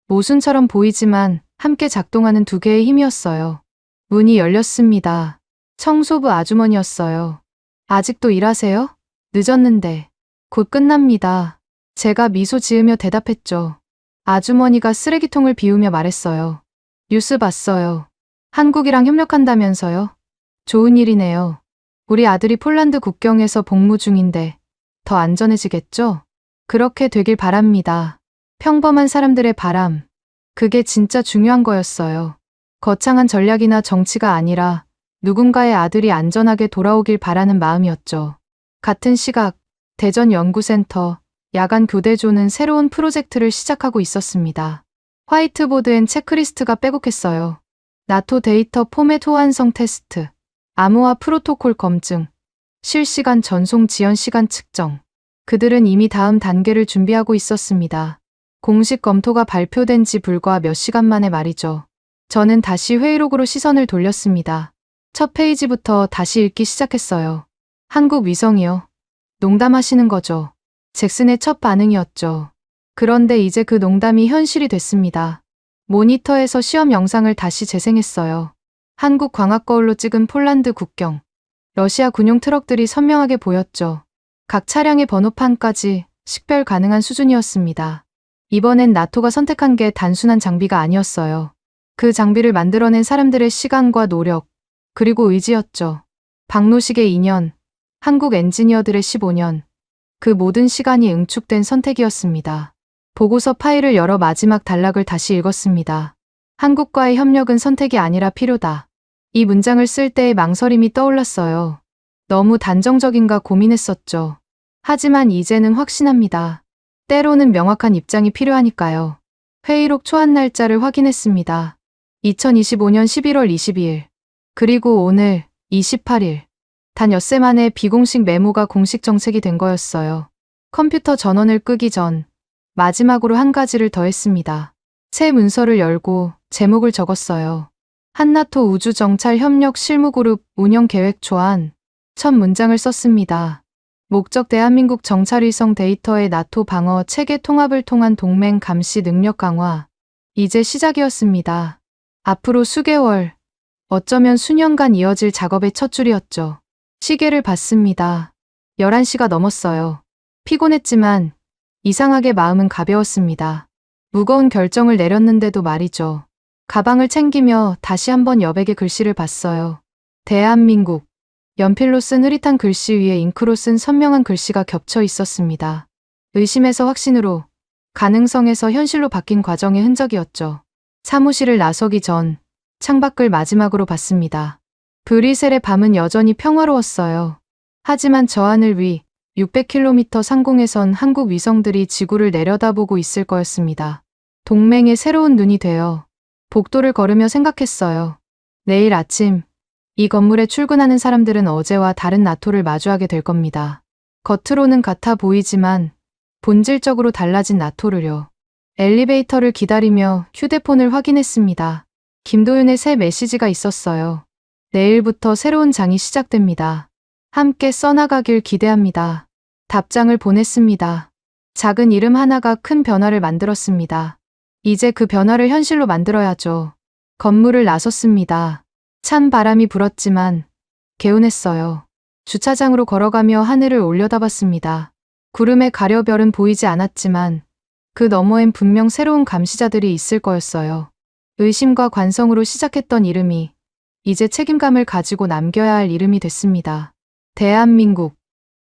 모순처럼 보이지만 함께 작동하는 두 개의 힘이었어요. 문이 열렸습니다. 청소부 아주머니였어요. 아직도 일하세요? 늦었는데. 곧 끝납니다. 제가 미소 지으며 대답했죠. 아주머니가 쓰레기통을 비우며 말했어요. 뉴스 봤어요. 한국이랑 협력한다면서요? 좋은 일이네요. 우리 아들이 폴란드 국경에서 복무 중인데 더 안전해지겠죠? 그렇게 되길 바랍니다. 평범한 사람들의 바람. 그게 진짜 중요한 거였어요. 거창한 전략이나 정치가 아니라 누군가의 아들이 안전하게 돌아오길 바라는 마음이었죠. 같은 시각, 대전 연구센터, 야간 교대조는 새로운 프로젝트를 시작하고 있었습니다. 화이트보드엔 체크리스트가 빼곡했어요. 나토 데이터 포맷 호환성 테스트, 암호화 프로토콜 검증, 실시간 전송 지연 시간 측정. 그들은 이미 다음 단계를 준비하고 있었습니다. 공식 검토가 발표된 지 불과 몇 시간 만에 말이죠. 저는 다시 회의록으로 시선을 돌렸습니다. 첫 페이지부터 다시 읽기 시작했어요. 한국 위성이요. 농담하시는 거죠. 잭슨의 첫 반응이었죠. 그런데 이제 그 농담이 현실이 됐습니다. 모니터에서 시험 영상을 다시 재생했어요. 한국 광학거울로 찍은 폴란드 국경. 러시아 군용 트럭들이 선명하게 보였죠. 각 차량의 번호판까지 식별 가능한 수준이었습니다. 이번엔 나토가 선택한 게 단순한 장비가 아니었어요. 그 장비를 만들어낸 사람들의 시간과 노력, 그리고 의지였죠. 박노식의 2년, 한국 엔지니어들의 15년. 그 모든 시간이 응축된 선택이었습니다. 보고서 파일을 열어 마지막 단락을 다시 읽었습니다. 한국과의 협력은 선택이 아니라 필요다. 이 문장을 쓸 때의 망설임이 떠올랐어요. 너무 단정적인가 고민했었죠. 하지만 이제는 확신합니다. 때로는 명확한 입장이 필요하니까요. 회의록 초안 날짜를 확인했습니다. 2025년 11월 22일. 그리고 오늘 28일. 단 엿새 만에 비공식 메모가 공식 정책이 된 거였어요. 컴퓨터 전원을 끄기 전 마지막으로 한 가지를 더했습니다. 새 문서를 열고 제목을 적었어요. 한나토 우주정찰협력 실무그룹 운영계획 초안. 첫 문장을 썼습니다. 목적 대한민국 정찰위성 데이터의 나토 방어 체계 통합을 통한 동맹 감시 능력 강화. 이제 시작이었습니다. 앞으로 수개월, 어쩌면 수년간 이어질 작업의 첫 줄이었죠. 시계를 봤습니다. 11시가 넘었어요. 피곤했지만 이상하게 마음은 가벼웠습니다. 무거운 결정을 내렸는데도 말이죠. 가방을 챙기며 다시 한번 여백의 글씨를 봤어요. 대한민국. 연필로 쓴 흐릿한 글씨 위에 잉크로 쓴 선명한 글씨가 겹쳐 있었습니다. 의심에서 확신으로, 가능성에서 현실로 바뀐 과정의 흔적이었죠. 사무실을 나서기 전 창밖을 마지막으로 봤습니다. 브뤼셀의 밤은 여전히 평화로웠어요. 하지만 저 하늘 위 600km 상공에선 한국 위성들이 지구를 내려다보고 있을 거였습니다. 동맹의 새로운 눈이 되어 복도를 걸으며 생각했어요. 내일 아침 이 건물에 출근하는 사람들은 어제와 다른 나토를 마주하게 될 겁니다. 겉으로는 같아 보이지만 본질적으로 달라진 나토를요. 엘리베이터를 기다리며 휴대폰을 확인했습니다. 김도윤의 새 메시지가 있었어요. 내일부터 새로운 장이 시작됩니다. 함께 써나가길 기대합니다. 답장을 보냈습니다. 작은 이름 하나가 큰 변화를 만들었습니다. 이제 그 변화를 현실로 만들어야죠. 건물을 나섰습니다. 찬 바람이 불었지만 개운했어요. 주차장으로 걸어가며 하늘을 올려다봤습니다. 구름에 가려 별은 보이지 않았지만 그 너머엔 분명 새로운 감시자들이 있을 거였어요. 의심과 관성으로 시작했던 이름이 이제 책임감을 가지고 남겨야 할 이름이 됐습니다. 대한민국.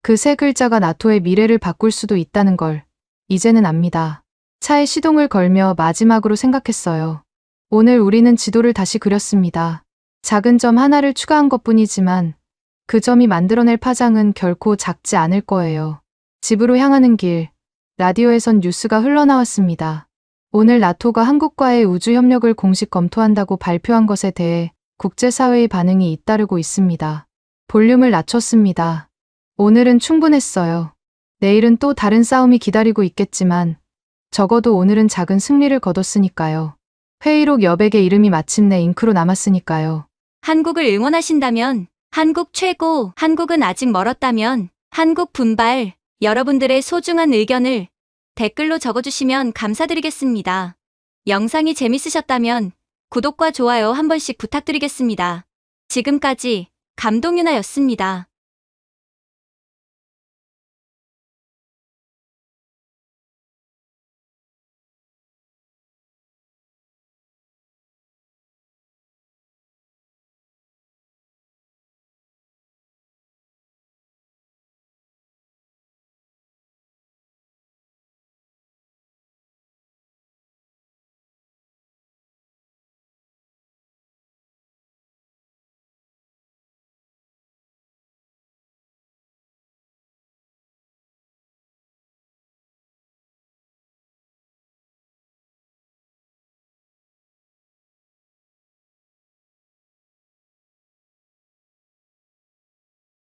그 세 글자가 나토의 미래를 바꿀 수도 있다는 걸 이제는 압니다. 차에 시동을 걸며 마지막으로 생각했어요. 오늘 우리는 지도를 다시 그렸습니다. 작은 점 하나를 추가한 것뿐이지만 그 점이 만들어낼 파장은 결코 작지 않을 거예요. 집으로 향하는 길, 라디오에선 뉴스가 흘러나왔습니다. 오늘 나토가 한국과의 우주 협력을 공식 검토한다고 발표한 것에 대해 국제사회의 반응이 잇따르고 있습니다. 볼륨을 낮췄습니다. 오늘은 충분했어요. 내일은 또 다른 싸움이 기다리고 있겠지만 적어도 오늘은 작은 승리를 거뒀으니까요. 회의록 여백의 이름이 마침내 잉크로 남았으니까요. 한국을 응원하신다면, 한국 최고, 한국은 아직 멀었다면, 한국 분발, 여러분들의 소중한 의견을 댓글로 적어주시면 감사드리겠습니다. 영상이 재밌으셨다면 구독과 좋아요 한 번씩 부탁드리겠습니다. 지금까지 감동유나였습니다.